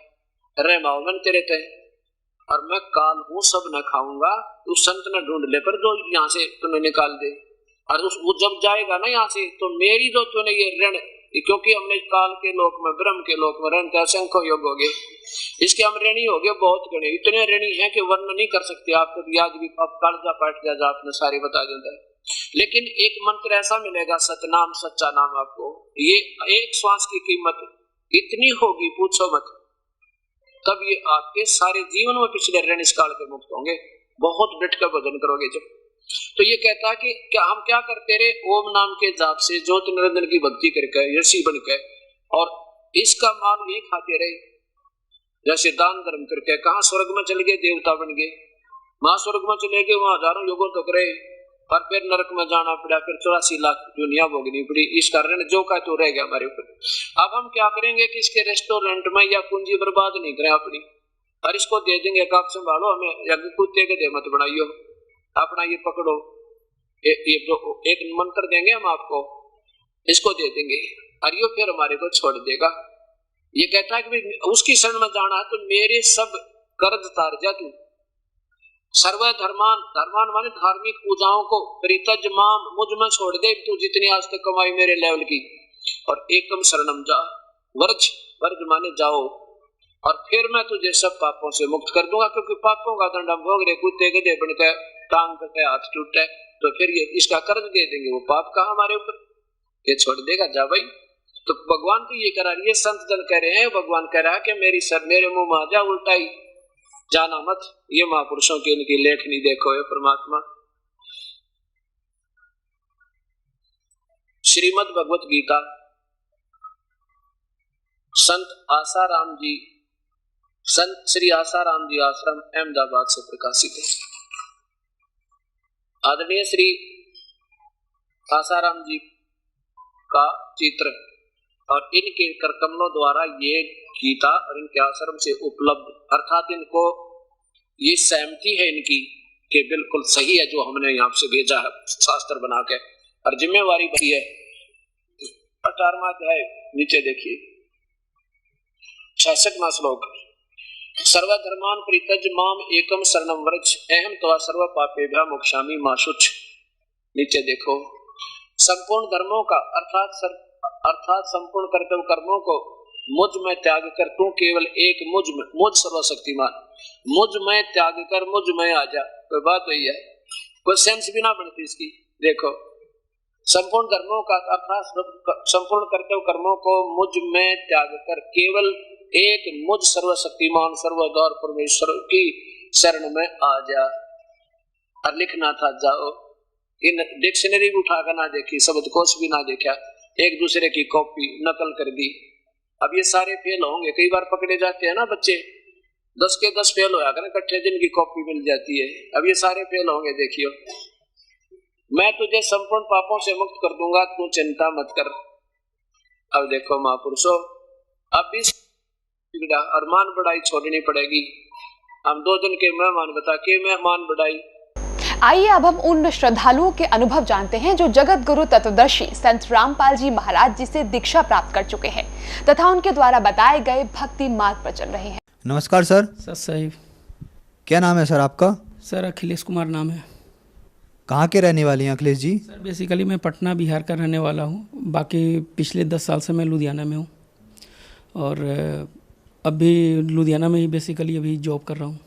रे माओ तेरे तय, और मैं काल हूं सब न खाऊंगा, तू संत न ढूंढ ले पर जो यहाँ से तूने निकाल दे। और वो जब जाएगा ना यहाँ से तो मेरी जो तूने ये ऋण, क्योंकि हमने काल के लोक में ब्रह्म के लोक में ऋण के असंख्य योग हो गए, इसके हम ऋणी हो गए बहुत गणे, इतने ऋणी हैं कि वर्णन नहीं कर सकते। आपको याद भी आप कालजा पाठ जा आपने सारे बता देता है। लेकिन एक मंत्र ऐसा मिलेगा, सतनाम सच्चा नाम, आपको ये एक श्वास की कीमत इतनी होगी पूछो मत, तब ये आपके सारे जीवन में पिछले ऋण इस काल के मुक्त होंगे। बहुत डट कर भजन करोगे जब। तो ये कहता है कि क्या हम क्या करते रहे, ओम नाम के जाप से ज्योत निरंजन की भक्ति करके यशी बन के, और इसका माल नहीं खाते रहे, जैसे दान धर्म करके कहा स्वर्ग में चले गए, देवता बन गए, वहां स्वर्ग में चले गए, वहां हजारों युगों तक रहे, और फिर नरक में जाना पड़ा, फिर 84 लाख दुनिया भोगनी पड़ी। इस कारण जो का तो रह गया हमारे ऊपर। अब हम क्या करेंगे कि इसके रेस्टोरेंट में या पूंजी बर्बाद नहीं करें अपनी, और इसको दे देंगे आप संभालो, हमें या कुत्ते के दे मत बनाइयो, अपना ये पकड़ो, एक मंत्र देंगे हम आपको, इसको दे देंगे और ये फिर हमारे को छोड़ देगा। ये कहता है कि उसकी शरण में जाना है तो मेरे सब कर्ज तार जा तू, सर्व धर्मान, धर्मान माने धार्मिक पूजाओं को, परितज माम, मुझ में छोड़ दे तू जितनी आज तक कमाई मेरे लेवल की, और एकम शरणम जा, वर्ज, वर्ज माने जाओ, और फिर मैं तुझे सब पापों से मुक्त कर दूंगा, क्योंकि पापों का दंड हम भोग रहे, कुत्ते गधे बनकर टांग करके हाथ टूटे, तो फिर ये इसका कर्ज दे देंगे, वो पाप का हमारे ऊपर, ये छोड़ देगा जा भाई। तो भगवान तो ये करा रही है, संत जन कह रहे हैं, भगवान कह रहा है कि मेरी सर मेरे मुंह में आ जा, उल्टाई जाना मत। ये महापुरुषों की इनकी लेखनी देखो, ये परमात्मा। श्रीमद् भगवत गीता संत आसाराम जी, संत श्री आसाराम जी आश्रम अहमदाबाद से प्रकाशित है। आदरणीय श्री आसाराम जी का चित्र और इनके करकमलों द्वारा ये गीता और इनके आश्रम से उपलब्ध, अर्थात इनको ये सहमति है इनकी कि बिल्कुल सही है जो हमने यहाँ से भेजा है शास्त्र बना के, और जिम्मेवारी बनी है। 18वां अध्याय नीचे देखिए, 66वां श्लोक, सर्वधर्मान परित्यज माम एकम शरणम व्रज अहम त्वा सर्व पापेभ्यः मोक्षामि मा शुच। नीचे देखो, संपूर्ण धर्मों का अर्थात संपूर्ण कर्तव्य कर्मों को मुझ में त्याग कर तू केवल एक मुझ में, मुझ सर्वशक्तिमान, मुझ में त्याग कर मुझ में आ जा। कोई बात वही है, कोई सेंस भी ना बनती इसकी। देखो, संपूर्ण धर्मों का अर्थात संपूर्ण कर्तव्य कर्मों को मुझ में त्याग कर केवल एक मुझ सर्वशक्तिमान सर्वोदर परमेश्वर की शरण में आ जा। और लिखना था जाओ, इन डिक्शनरी भी उठाकर ना देखी, शब्दकोश भी ना देखा, एक दूसरे की कॉपी नकल कर दी। अब ये सारे फेल होंगे, कई बार पकड़े जाते हैं ना बच्चे, 10 के 10 फेल होया कर इकट्ठे दिन की कॉपी मिल जाती है। अब ये सारे फेल होंगे, देखियो। मैं तुझे संपूर्ण पापों से मुक्त कर दूंगा, तू चिंता मत कर। अब देखो महापुरुषों, अब भी और मान बढ़ाई छोड़नी पड़ेगी। हम 2 दिन के मेहमान बता के मेहमान बढ़ाई। आइए अब हम उन श्रद्धालुओं के अनुभव जानते हैं जो जगत गुरु तत्वदर्शी संत रामपाल जी महाराज जी से दीक्षा प्राप्त कर चुके हैं तथा उनके द्वारा बताए गए भक्ति मार्ग पर चल रहे हैं। नमस्कार सर। सर सही। क्या नाम है सर आपका? सर अखिलेश कुमार नाम है। कहाँ के रहने वाले हैं अखिलेश जी? सर बेसिकली मैं पटना बिहार का रहने वाला हूँ, बाकी पिछले 10 साल से मैं लुधियाना में हूँ, और अभी लुधियाना में ही बेसिकली अभी जॉब कर रहा हूँ।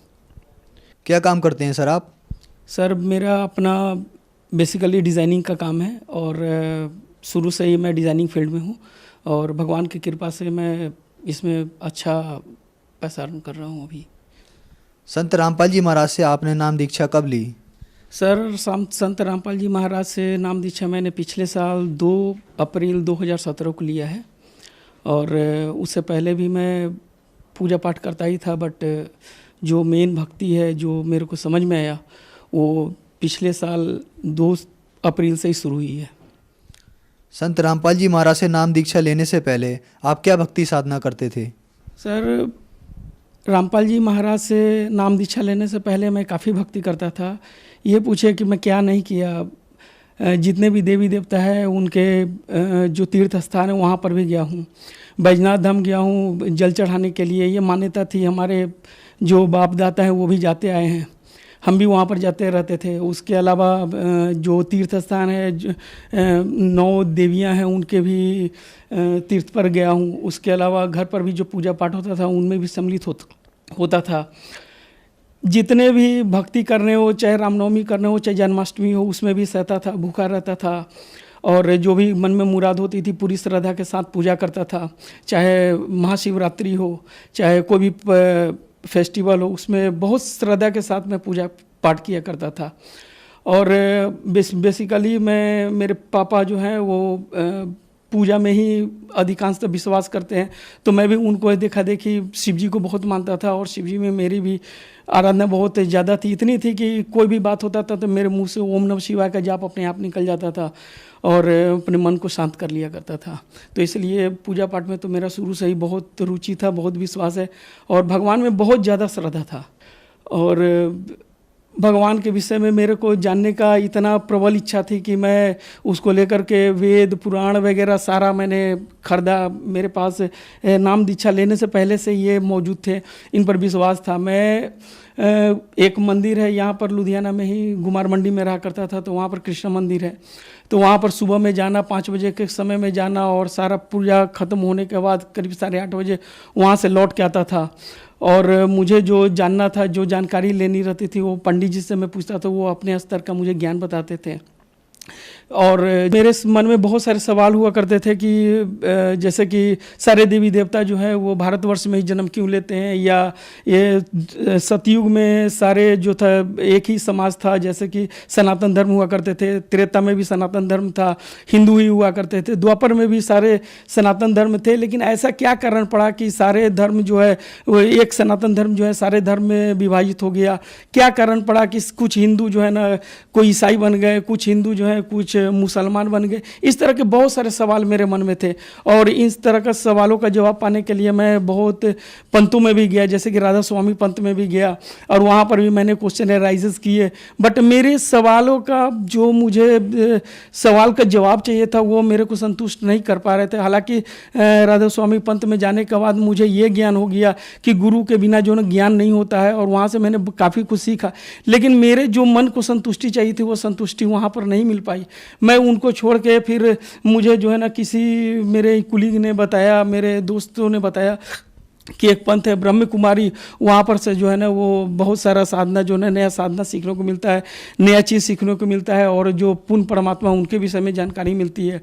क्या काम करते हैं सर आप? सर मेरा अपना बेसिकली डिज़ाइनिंग का काम है, और शुरू से ही मैं डिज़ाइनिंग फील्ड में हूँ, और भगवान की कृपा से मैं इसमें अच्छा पैसा अर्न कर रहा हूँ अभी। संत रामपाल जी महाराज से आपने नाम दीक्षा कब ली? सर संत रामपाल जी महाराज से नाम दीक्षा मैंने पिछले साल 2 अप्रैल 2017 को लिया है, और उससे पहले भी मैं पूजा पाठ करता ही था, बट जो मेन भक्ति है जो मेरे को समझ में आया वो पिछले साल 2 अप्रैल से ही शुरू हुई है। संत रामपाल जी महाराज से नाम दीक्षा लेने से पहले आप क्या भक्ति साधना करते थे? सर रामपाल जी महाराज से नाम दीक्षा लेने से पहले मैं काफ़ी भक्ति करता था। ये पूछे कि मैं क्या नहीं किया, जितने भी देवी देवता है उनके जो तीर्थ स्थान है वहाँ पर भी गया हूँ, बैजनाथ धाम गया हूँ जल चढ़ाने के लिए। ये मान्यता थी, हमारे जो बाप दाता हैं वो भी जाते आए हैं, हम भी वहाँ पर जाते रहते थे। उसके अलावा जो तीर्थ स्थान है 9 देवियाँ हैं उनके भी तीर्थ पर गया हूँ। उसके अलावा घर पर भी जो पूजा पाठ होता था उनमें भी सम्मिलित होता था। जितने भी भक्ति करने हो, चाहे रामनवमी करने हो, चाहे जन्माष्टमी हो, उसमें भी सहता था, भूखा रहता था और जो भी मन में मुराद होती थी पूरी श्रद्धा के साथ पूजा करता था। चाहे महाशिवरात्रि हो, चाहे कोई भी फेस्टिवल हो, उसमें बहुत श्रद्धा के साथ मैं पूजा पाठ किया करता था। और बेसिकली मेरे पापा जो हैं वो पूजा में ही अधिकांशतः विश्वास करते हैं, तो मैं भी उनको देखा देखी शिव जी को बहुत मानता था और शिव जी में मेरी भी आराधना बहुत ज़्यादा थी। इतनी थी कि कोई भी बात होता था तो मेरे मुंह से ओम नमः शिवाय का जाप अपने आप निकल जाता था और अपने मन को शांत कर लिया करता था। तो इसलिए पूजा पाठ में तो मेरा शुरू से ही बहुत रुचि था, बहुत विश्वास है और भगवान में बहुत ज़्यादा श्रद्धा था। और भगवान के विषय में मेरे को जानने का इतना प्रबल इच्छा थी कि मैं उसको लेकर के वेद पुराण वगैरह सारा मैंने खरीदा। मेरे पास नाम दीक्षा लेने से पहले से ये मौजूद थे, इन पर विश्वास था। मैं एक मंदिर है यहाँ पर लुधियाना में ही, गुमार मंडी में रहा करता था, तो वहाँ पर कृष्ण मंदिर है। तो वहाँ पर सुबह में जाना, 5 बजे के समय में जाना और सारा पूजा ख़त्म होने के बाद करीब 8:30 बजे वहाँ से लौट के आता था। और मुझे जो जानना था, जो जानकारी लेनी रहती थी, वो पंडित जी से मैं पूछता था, वो अपने स्तर का मुझे ज्ञान बताते थे। और मेरे मन में बहुत सारे सवाल हुआ करते थे कि जैसे कि सारे देवी देवता जो है वो भारतवर्ष में ही जन्म क्यों लेते हैं, या ये सतयुग में सारे जो था एक ही समाज था, जैसे कि सनातन धर्म हुआ करते थे, त्रेता में भी सनातन धर्म था, हिंदू ही हुआ करते थे, द्वापर में भी सारे सनातन धर्म थे। लेकिन ऐसा क्या कारण पड़ा कि सारे धर्म जो है वो एक सनातन धर्म जो है सारे धर्म में विभाजित हो गया? क्या कारण पड़ा कि कुछ हिंदू जो है ना कोई ईसाई बन गए, कुछ हिंदू जो है कुछ मुसलमान बन गए? इस तरह के बहुत सारे सवाल मेरे मन में थे और इस तरह का सवालों का जवाब पाने के लिए मैं बहुत पंथों में भी गया, जैसे कि राधा स्वामी पंथ में भी गया और वहाँ पर भी मैंने क्वेश्चन राइजेस किए। बट मेरे सवालों का जो मुझे सवाल का जवाब चाहिए था वो मेरे को संतुष्ट नहीं कर पा रहे थे। हालांकि राधा स्वामी पंथ में जाने के बाद मुझे ये ज्ञान हो गया कि गुरु के बिना जो है ज्ञान नहीं होता है और वहाँ से मैंने काफ़ी कुछ सीखा। लेकिन मेरे जो मन को संतुष्टि चाहिए थी वो संतुष्टि वहाँ पर नहीं मिल पाई। मैं उनको छोड़ के फिर मुझे जो है ना किसी मेरे कुलीग ने बताया, मेरे दोस्तों ने बताया कि एक पंथ है ब्रह्म कुमारी, वहाँ पर से जो है ना वो बहुत सारा साधना जो है नया साधना सीखने को मिलता है, नया चीज़ सीखने को मिलता है और जो पूर्ण परमात्मा उनके विषय में जानकारी मिलती है।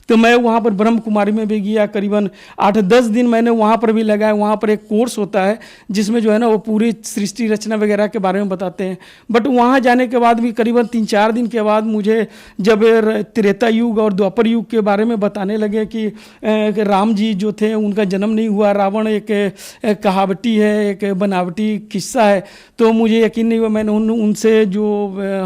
तो मैं वहाँ पर ब्रह्म कुमारी में भी गया, करीबन 8-10 दिन मैंने वहाँ पर भी लगाया। वहाँ पर एक कोर्स होता है जिसमें जो है ना वो पूरी सृष्टि रचना वगैरह के बारे में बताते हैं। बट वहाँ जाने के बाद भी करीबन 3-4 दिन के बाद मुझे जब त्रेता युग और द्वापर युग के बारे में बताने लगे कि राम जी जो थे उनका जन्म नहीं हुआ, रावण एक कहावटी है, एक बनावटी किस्सा है, तो मुझे यकीन नहीं हुआ। मैंने उनसे जो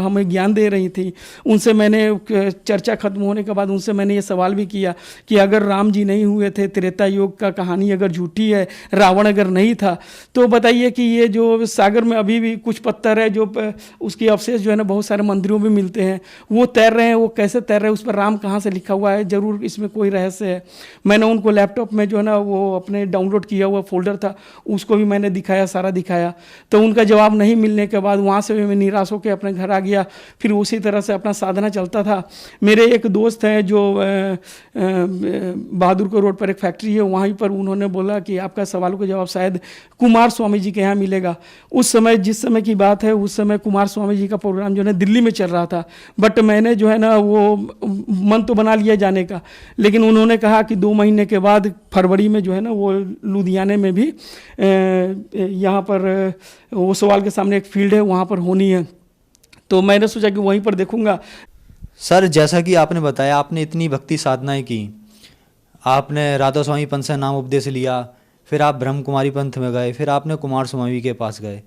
हमें ज्ञान दे रही थी उनसे मैंने चर्चा खत्म होने के बाद उनसे मैंने ये सवाल भी किया कि अगर राम जी नहीं हुए थे, त्रेता युग का कहानी अगर झूठी है, रावण अगर नहीं था, तो बताइए कि ये जो सागर में अभी भी कुछ पत्थर है जो उसके अवशेष जो है ना बहुत सारे मंदिरों में मिलते हैं, वो तैर रहे हैं, वो कैसे तैर रहे हैं, उस पर राम कहाँ से लिखा हुआ है? जरूर इसमें कोई रहस्य है। मैंने उनको लैपटॉप में जो है ना वो अपने डाउनलोड किया हुआ फोल्डर था उसको भी मैंने दिखाया, सारा दिखाया। तो उनका जवाब नहीं मिलने के बाद वहाँ से मैं निराश होकर अपने घर आ गया। फिर उसी तरह से अपना साधना चलता था। मेरे एक दोस्त हैं जो बहादुरपुर रोड पर एक फैक्ट्री है, वहीं पर उन्होंने बोला कि आपका सवालों का जवाब शायद कुमार स्वामी जी के यहाँ मिलेगा। उस समय जिस समय की बात है उस समय कुमार स्वामी जी का प्रोग्राम जो है दिल्ली में चल रहा था। बट मैंने जो है ना वो मन तो बना लिया जाने का, लेकिन उन्होंने कहा कि 2 महीने के बाद फरवरी में जो है ना वो लुधियाने में भी यहाँ पर वो सवाल के सामने एक फील्ड है वहाँ पर होनी है, तो मैंने सोचा कि वहीं पर देखूंगा। सर, जैसा कि आपने बताया आपने इतनी भक्ति साधनाएं की, आपने राधा स्वामी पंथ से नाम उपदेश लिया, फिर आप ब्रह्म कुमारी पंथ में गए, फिर आपने कुमार स्वामी के पास गए,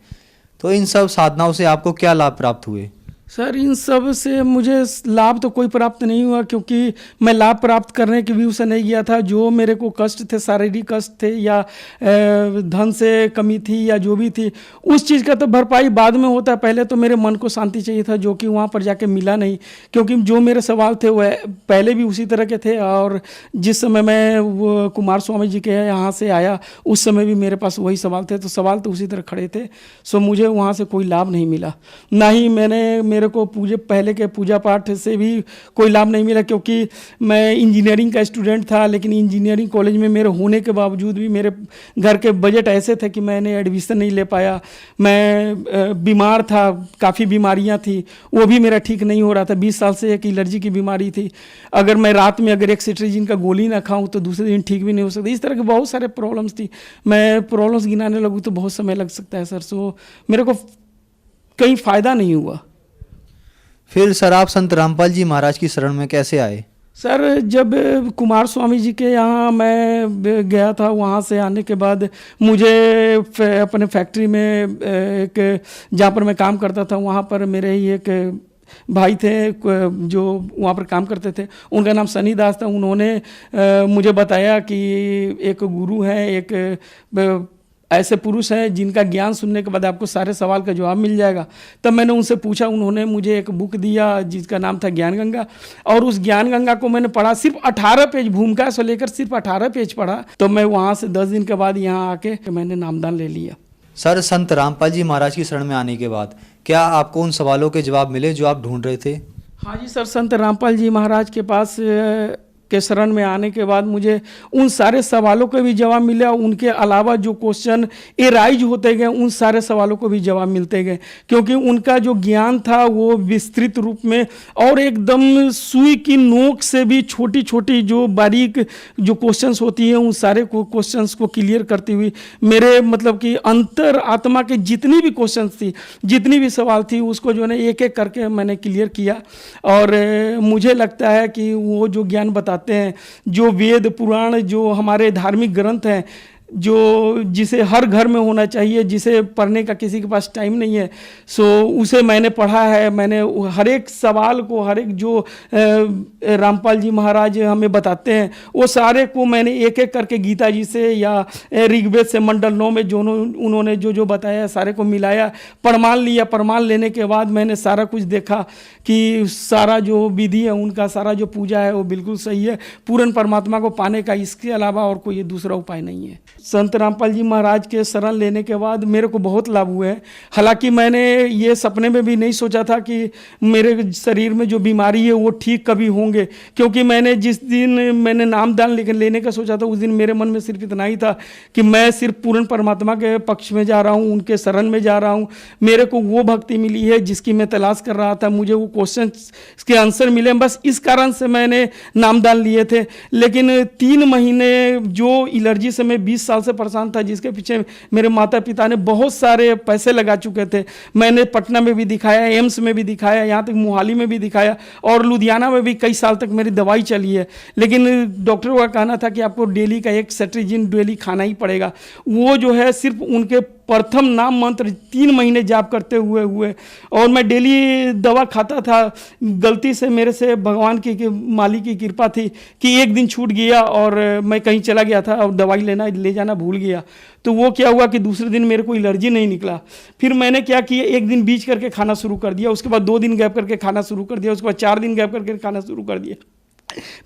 तो इन सब साधनाओं से आपको क्या लाभ प्राप्त हुए? सर इन सब से मुझे लाभ तो कोई प्राप्त नहीं हुआ, क्योंकि मैं लाभ प्राप्त करने के व्यू से नहीं गया था। जो मेरे को कष्ट थे, शारीरिक कष्ट थे या धन से कमी थी या जो भी थी, उस चीज़ का तो भरपाई बाद में होता है। पहले तो मेरे मन को शांति चाहिए था, जो कि वहाँ पर जाके मिला नहीं। क्योंकि जो मेरे सवाल थे वह पहले भी उसी तरह के थे, और जिस समय मैं वो कुमार स्वामी जी के यहाँ से आया उस समय भी मेरे पास वही सवाल थे, तो सवाल तो उसी तरह खड़े थे। सो मुझे वहाँ से कोई लाभ नहीं मिला, ना ही मेरे को पहले के पूजा पाठ से भी कोई लाभ नहीं मिला। क्योंकि मैं इंजीनियरिंग का स्टूडेंट था, लेकिन इंजीनियरिंग कॉलेज में मेरे होने के बावजूद भी मेरे घर के बजट ऐसे थे कि मैंने एडमिशन नहीं ले पाया। मैं बीमार था, काफ़ी बीमारियां थी, वो भी मेरा ठीक नहीं हो रहा था। 20 साल से एक एलर्जी की बीमारी थी, अगर मैं रात में एक सिट्राजिन का गोली ना खाऊं तो दूसरे दिन ठीक भी नहीं हो सकता। इस तरह के बहुत सारे प्रॉब्लम्स थी। मैं प्रॉब्लम्स गिनाने लगूँ तो बहुत समय लग सकता है सर। सो मेरे को कहीं फ़ायदा नहीं हुआ। फिर सर आप संत रामपाल जी महाराज की शरण में कैसे आए? सर जब कुमार स्वामी जी के यहाँ मैं गया था, वहाँ से आने के बाद मुझे अपने फैक्ट्री में एक जहाँ पर मैं काम करता था, वहाँ पर मेरे ही एक भाई थे जो वहाँ पर काम करते थे, उनका नाम सनी दास था। उन्होंने मुझे बताया कि एक गुरु हैं, एक ऐसे पुरुष हैं जिनका ज्ञान सुनने के बाद आपको सारे सवाल का जवाब मिल जाएगा। तब मैंने उनसे पूछा, उन्होंने मुझे एक बुक दिया जिसका नाम था ज्ञान गंगा, और उस ज्ञान गंगा को मैंने पढ़ा। सिर्फ 18 पेज, भूमिका से लेकर सिर्फ 18 पेज पढ़ा। तो मैं वहाँ से 10 दिन के बाद यहाँ आके मैंने नामदान ले लिया। सर संत रामपाल जी महाराज की शरण में आने के बाद क्या आपको उन सवालों के जवाब मिले जो आप ढूंढ रहे थे? हाँ जी सर, संत रामपाल जी महाराज के पास के शरण में आने के बाद मुझे उन सारे सवालों के भी जवाब मिले, और उनके अलावा जो क्वेश्चन एराइज होते गए उन सारे सवालों को भी जवाब मिलते गए। क्योंकि उनका जो ज्ञान था वो विस्तृत रूप में और एकदम सुई की नोक से भी छोटी छोटी जो बारीक जो क्वेश्चंस होती हैं उन सारे क्वेश्चंस को क्लियर करती हुई मेरे मतलब कि अंतर आत्मा के जितनी भी क्वेश्चंस थी, जितनी भी सवाल थी, उसको जो है एक एक करके मैंने क्लियर किया। और मुझे लगता है कि वो जो ज्ञान बताते हैं, जो वेद पुराण, जो हमारे धार्मिक ग्रंथ हैं, जो जिसे हर घर में होना चाहिए, जिसे पढ़ने का किसी के पास टाइम नहीं है, सो उसे मैंने पढ़ा है। मैंने हर एक सवाल को, हर एक जो रामपाल जी महाराज हमें बताते हैं वो सारे को मैंने एक एक करके गीता जी से या ऋग्वेद से मंडल 9 में जो उन्होंने जो बताया सारे को मिलाया, प्रमाण लिया। प्रमाण लेने के बाद मैंने सारा कुछ देखा कि सारा जो विधि है उनका, सारा जो पूजा है वो बिल्कुल सही है। पूर्ण परमात्मा को पाने का इसके अलावा और कोई दूसरा उपाय नहीं है। संत रामपाल जी महाराज के शरण लेने के बाद मेरे को बहुत लाभ हुए हैं। हालांकि मैंने ये सपने में भी नहीं सोचा था कि मेरे शरीर में जो बीमारी है वो ठीक कभी होंगे, क्योंकि मैंने जिस दिन मैंने नामदान लेने का सोचा था उस दिन मेरे मन में सिर्फ इतना ही था कि मैं सिर्फ पूर्ण परमात्मा के पक्ष में जा रहा हूँ, उनके शरण में जा रहा हूँ। मेरे को वो भक्ति मिली है जिसकी मैं तलाश कर रहा था, मुझे वो क्वेश्चन के आंसर मिले, बस इस कारण से मैंने नामदान लिए थे। लेकिन 3 महीने जो एलर्जी से मैं 20 साल से परेशान था, जिसके पीछे मेरे माता पिता ने बहुत सारे पैसे लगा चुके थे। मैंने पटना में भी दिखाया, एम्स में भी दिखाया, यहाँ तक मोहाली में भी दिखाया और लुधियाना में भी कई साल तक मेरी दवाई चली है। लेकिन डॉक्टरों का कहना था कि आपको डेली का एक सेट्रिजिन डेली खाना ही पड़ेगा। वो जो है सिर्फ उनके प्रथम नाम मंत्र 3 महीने जाप करते हुए और मैं डेली दवा खाता था। गलती से मेरे से भगवान की मालिक की कृपा थी कि एक दिन छूट गया और मैं कहीं चला गया था और दवाई ले जाना भूल गया। तो वो क्या हुआ कि दूसरे दिन मेरे को एलर्जी नहीं निकला। फिर मैंने क्या किया, एक दिन बीच करके खाना शुरू कर दिया, उसके बाद 2 दिन गैप करके खाना शुरू कर दिया, उसके बाद 4 दिन गैप करके खाना शुरू कर दिया।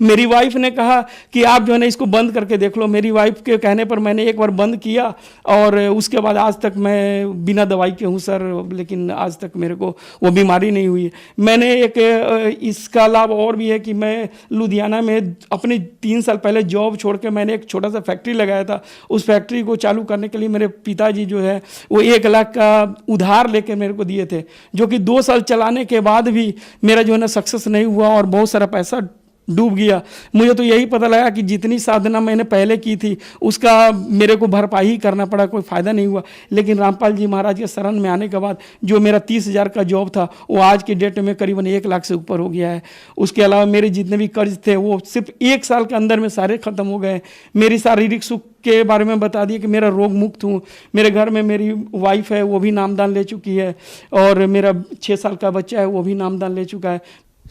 मेरी वाइफ ने कहा कि आप जो है ना इसको बंद करके देख लो। मेरी वाइफ के कहने पर मैंने एक बार बंद किया और उसके बाद आज तक मैं बिना दवाई के हूँ सर, लेकिन आज तक मेरे को वो बीमारी नहीं हुई है। मैंने एक इसका लाभ और भी है कि मैं लुधियाना में अपने 3 साल पहले जॉब छोड़ के मैंने एक छोटा सा फैक्ट्री लगाया था। उस फैक्ट्री को चालू करने के लिए मेरे पिताजी जो है वो 1 लाख का उधार लेके मेरे को दिए थे, जो कि 2 साल चलाने के बाद भी मेरा जो है ना सक्सेस नहीं हुआ और बहुत सारा पैसा डूब गया। मुझे तो यही पता लगा कि जितनी साधना मैंने पहले की थी उसका मेरे को भरपाई ही करना पड़ा, कोई फ़ायदा नहीं हुआ। लेकिन रामपाल जी महाराज के शरण में आने के बाद जो मेरा 30,000 का जॉब था वो आज के डेट में करीबन 1 लाख से ऊपर हो गया है। उसके अलावा मेरे जितने भी कर्ज थे वो सिर्फ 1 साल के अंदर में सारे ख़त्म हो गए। मेरी शारीरिक सुख के बारे में बता दिए कि मेरा रोग मुक्त हूँ। मेरे घर में मेरी वाइफ है वो भी नामदान ले चुकी है, और मेरा 6 साल का बच्चा है वो भी नामदान ले चुका है।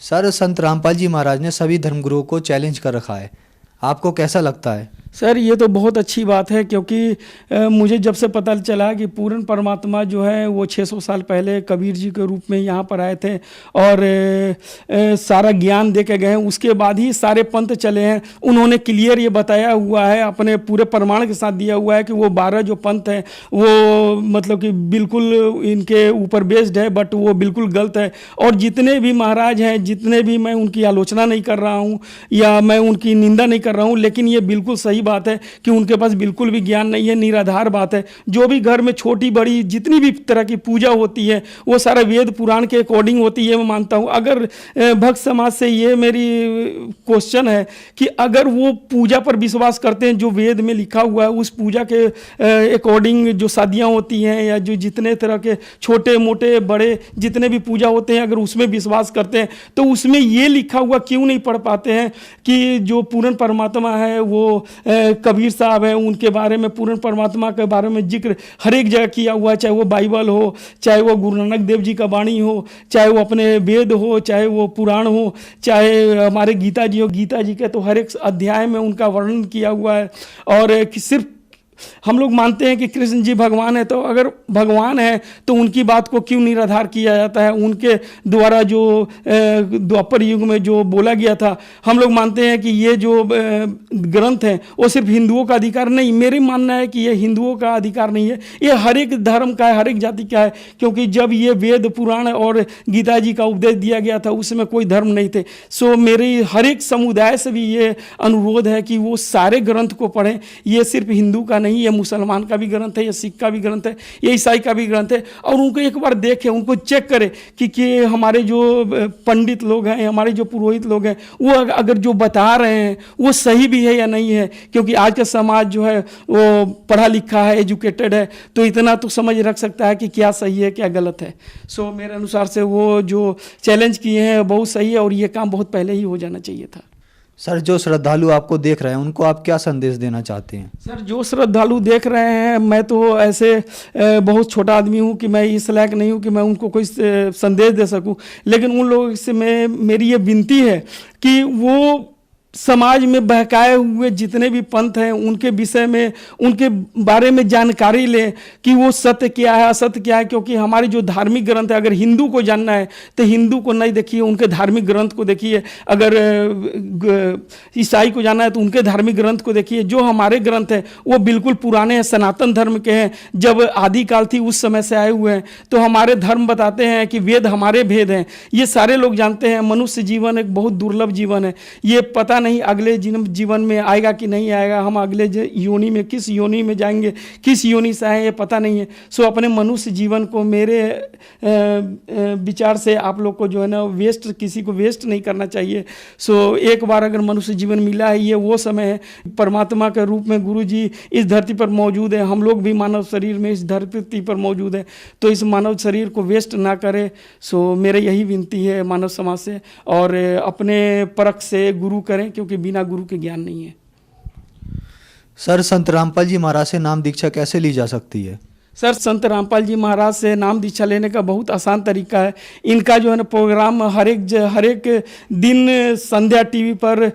सर, संत रामपाल जी महाराज ने सभी धर्मगुरुओं को चैलेंज कर रखा है, आपको कैसा लगता है? सर ये तो बहुत अच्छी बात है, क्योंकि मुझे जब से पता चला कि पूर्ण परमात्मा जो है वो 600 साल पहले कबीर जी के रूप में यहाँ पर आए थे और सारा ज्ञान दे के गए हैं, उसके बाद ही सारे पंथ चले हैं। उन्होंने क्लियर ये बताया हुआ है, अपने पूरे प्रमाण के साथ दिया हुआ है कि वो 12 जो पंथ हैं वो मतलब कि बिल्कुल इनके ऊपर बेस्ड है, बट वो बिल्कुल गलत है। और जितने भी महाराज हैं, जितने भी, मैं उनकी आलोचना नहीं कर रहा हूँ या मैं उनकी निंदा नहीं कर रहा हूँ, लेकिन ये बिल्कुल सही बात है कि उनके पास बिल्कुल भी ज्ञान नहीं है, निराधार बात है। जो भी घर में छोटी बड़ी जितनी भी तरह की पूजा होती है वो सारा वेद पुराण के अकॉर्डिंग होती है, मैं मानता हूँ। अगर भक्त समाज से ये मेरी क्वेश्चन है कि अगर वो पूजा पर विश्वास करते हैं जो वेद में लिखा हुआ है, उस पूजा के अकॉर्डिंग जो शादियाँ होती हैं या जो जितने तरह के छोटे मोटे बड़े जितने भी पूजा होते हैं, अगर उसमें विश्वास करते हैं तो उसमें ये लिखा हुआ क्यों नहीं पढ़ पाते हैं कि जो पूर्ण परमात्मा है वो कबीर साहब हैं, उनके बारे में, पूर्ण परमात्मा के बारे में जिक्र हर एक जगह किया हुआ है, चाहे वो बाइबल हो, चाहे वो गुरु नानक देव जी का वाणी हो, चाहे वो अपने वेद हो, चाहे वो पुराण हो, चाहे हमारे गीता जी हो। गीता जी के तो हर एक अध्याय में उनका वर्णन किया हुआ है। और सिर्फ हम लोग मानते हैं कि कृष्ण जी भगवान है, तो अगर भगवान है तो उनकी बात को क्यों निराधार किया जाता है? उनके द्वारा जो द्वापर युग में जो बोला गया था, हम लोग मानते हैं कि ये जो ग्रंथ है वो सिर्फ हिंदुओं का अधिकार नहीं। मेरे मानना है कि ये हिंदुओं का अधिकार नहीं है, ये हर एक धर्म का है, हर एक जाति का है। क्योंकि जब ये वेद पुराण और गीता जी का उपदेश दिया गया था उसमें कोई धर्म नहीं थे। सो मेरी हर एक समुदाय से भी ये अनुरोध है कि वो सारे ग्रंथ को पढ़ें। ये सिर्फ हिंदू का नहीं, ये मुसलमान का भी ग्रंथ है, ये सिख का भी ग्रंथ है, ये ईसाई का भी ग्रंथ है। और उनको एक बार देखें, उनको चेक करें कि हमारे जो पंडित लोग हैं, हमारे जो पुरोहित लोग हैं, वो अगर जो बता रहे हैं वो सही भी है या नहीं है। क्योंकि आज का समाज जो है वो पढ़ा लिखा है, एजुकेटेड है, तो इतना तो समझ रख सकता है कि क्या सही है क्या गलत है। सो मेरे अनुसार से वो जो चैलेंज किए हैं बहुत सही है, और ये काम बहुत पहले ही हो जाना चाहिए था। सर, जो श्रद्धालु आपको देख रहे हैं उनको आप क्या संदेश देना चाहते हैं? सर, जो श्रद्धालु देख रहे हैं, मैं तो ऐसे बहुत छोटा आदमी हूँ कि मैं इस लायक नहीं हूँ कि मैं उनको कोई संदेश दे सकूँ, लेकिन उन लोगों से मेरी ये विनती है कि वो समाज में बहकाए हुए जितने भी पंथ हैं उनके विषय में, उनके बारे में जानकारी लें कि वो सत्य क्या है, असत्य क्या है। क्योंकि हमारे जो धार्मिक ग्रंथ है, अगर हिंदू को जानना है तो हिंदू को नहीं देखिए, उनके धार्मिक ग्रंथ को देखिए। अगर ईसाई को जानना है तो उनके धार्मिक ग्रंथ को देखिए। जो हमारे ग्रंथ हैं वो बिल्कुल पुराने हैं, सनातन धर्म के हैं, जब आदिकाल थी उस समय से आए हुए हैं। तो हमारे धर्म बताते हैं कि वेद हमारे भेद हैं, ये सारे लोग जानते हैं। मनुष्य जीवन एक बहुत दुर्लभ जीवन है, ये पता नहीं अगले जीवन में आएगा कि नहीं आएगा, हम अगले योनि में किस योनि में जाएंगे, किस योनि से आए ये पता नहीं है। सो अपने मनुष्य जीवन को मेरे विचार से आप लोग को जो है ना वेस्ट, किसी को वेस्ट नहीं करना चाहिए। सो एक बार अगर मनुष्य जीवन मिला है, ये वो समय है, परमात्मा के रूप में गुरु जी इस धरती पर मौजूद है, हम लोग भी मानव शरीर में इस धरती पर मौजूद है, तो इस मानव शरीर को वेस्ट ना करें। सो मेरे यही विनती है मानव समाज से, और अपने परख से गुरु करें, क्योंकि बिना गुरु के ज्ञान नहीं है। सर, संत रामपाल जी महाराज से नाम दीक्षा कैसे ली जा सकती है? सर, संत रामपाल जी महाराज से नाम दीक्षा लेने का बहुत आसान तरीका है। इनका जो है ना प्रोग्राम हर एक दिन संध्या टीवी पर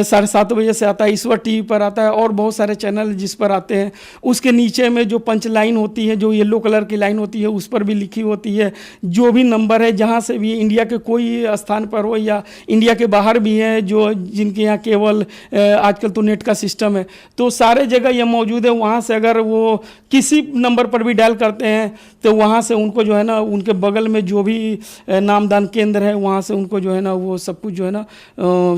7:30 बजे से आता है, ईश्वर टीवी पर आता है, और बहुत सारे चैनल जिस पर आते हैं। उसके नीचे में जो पंच लाइन होती है, जो येलो कलर की लाइन होती है, उस पर भी लिखी होती है जो भी नंबर है, जहाँ से भी इंडिया के कोई स्थान पर हो या इंडिया के बाहर भी हैं, जो जिनके यहाँ केवल आजकल तो नेट का सिस्टम है, तो सारे जगह ये मौजूद है। वहाँ से अगर वो किसी नंबर पर भी डायल करते हैं तो वहाँ से उनको जो है ना उनके बगल में जो भी नामदान केंद्र है वहाँ से उनको जो है ना वो सब कुछ जो है ना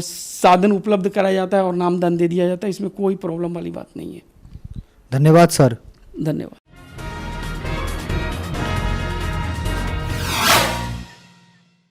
साधन उपलब्ध कराया जाता है और नामदान दे दिया जाता है। इसमें कोई प्रॉब्लम वाली बात नहीं है। धन्यवाद सर। धन्यवाद।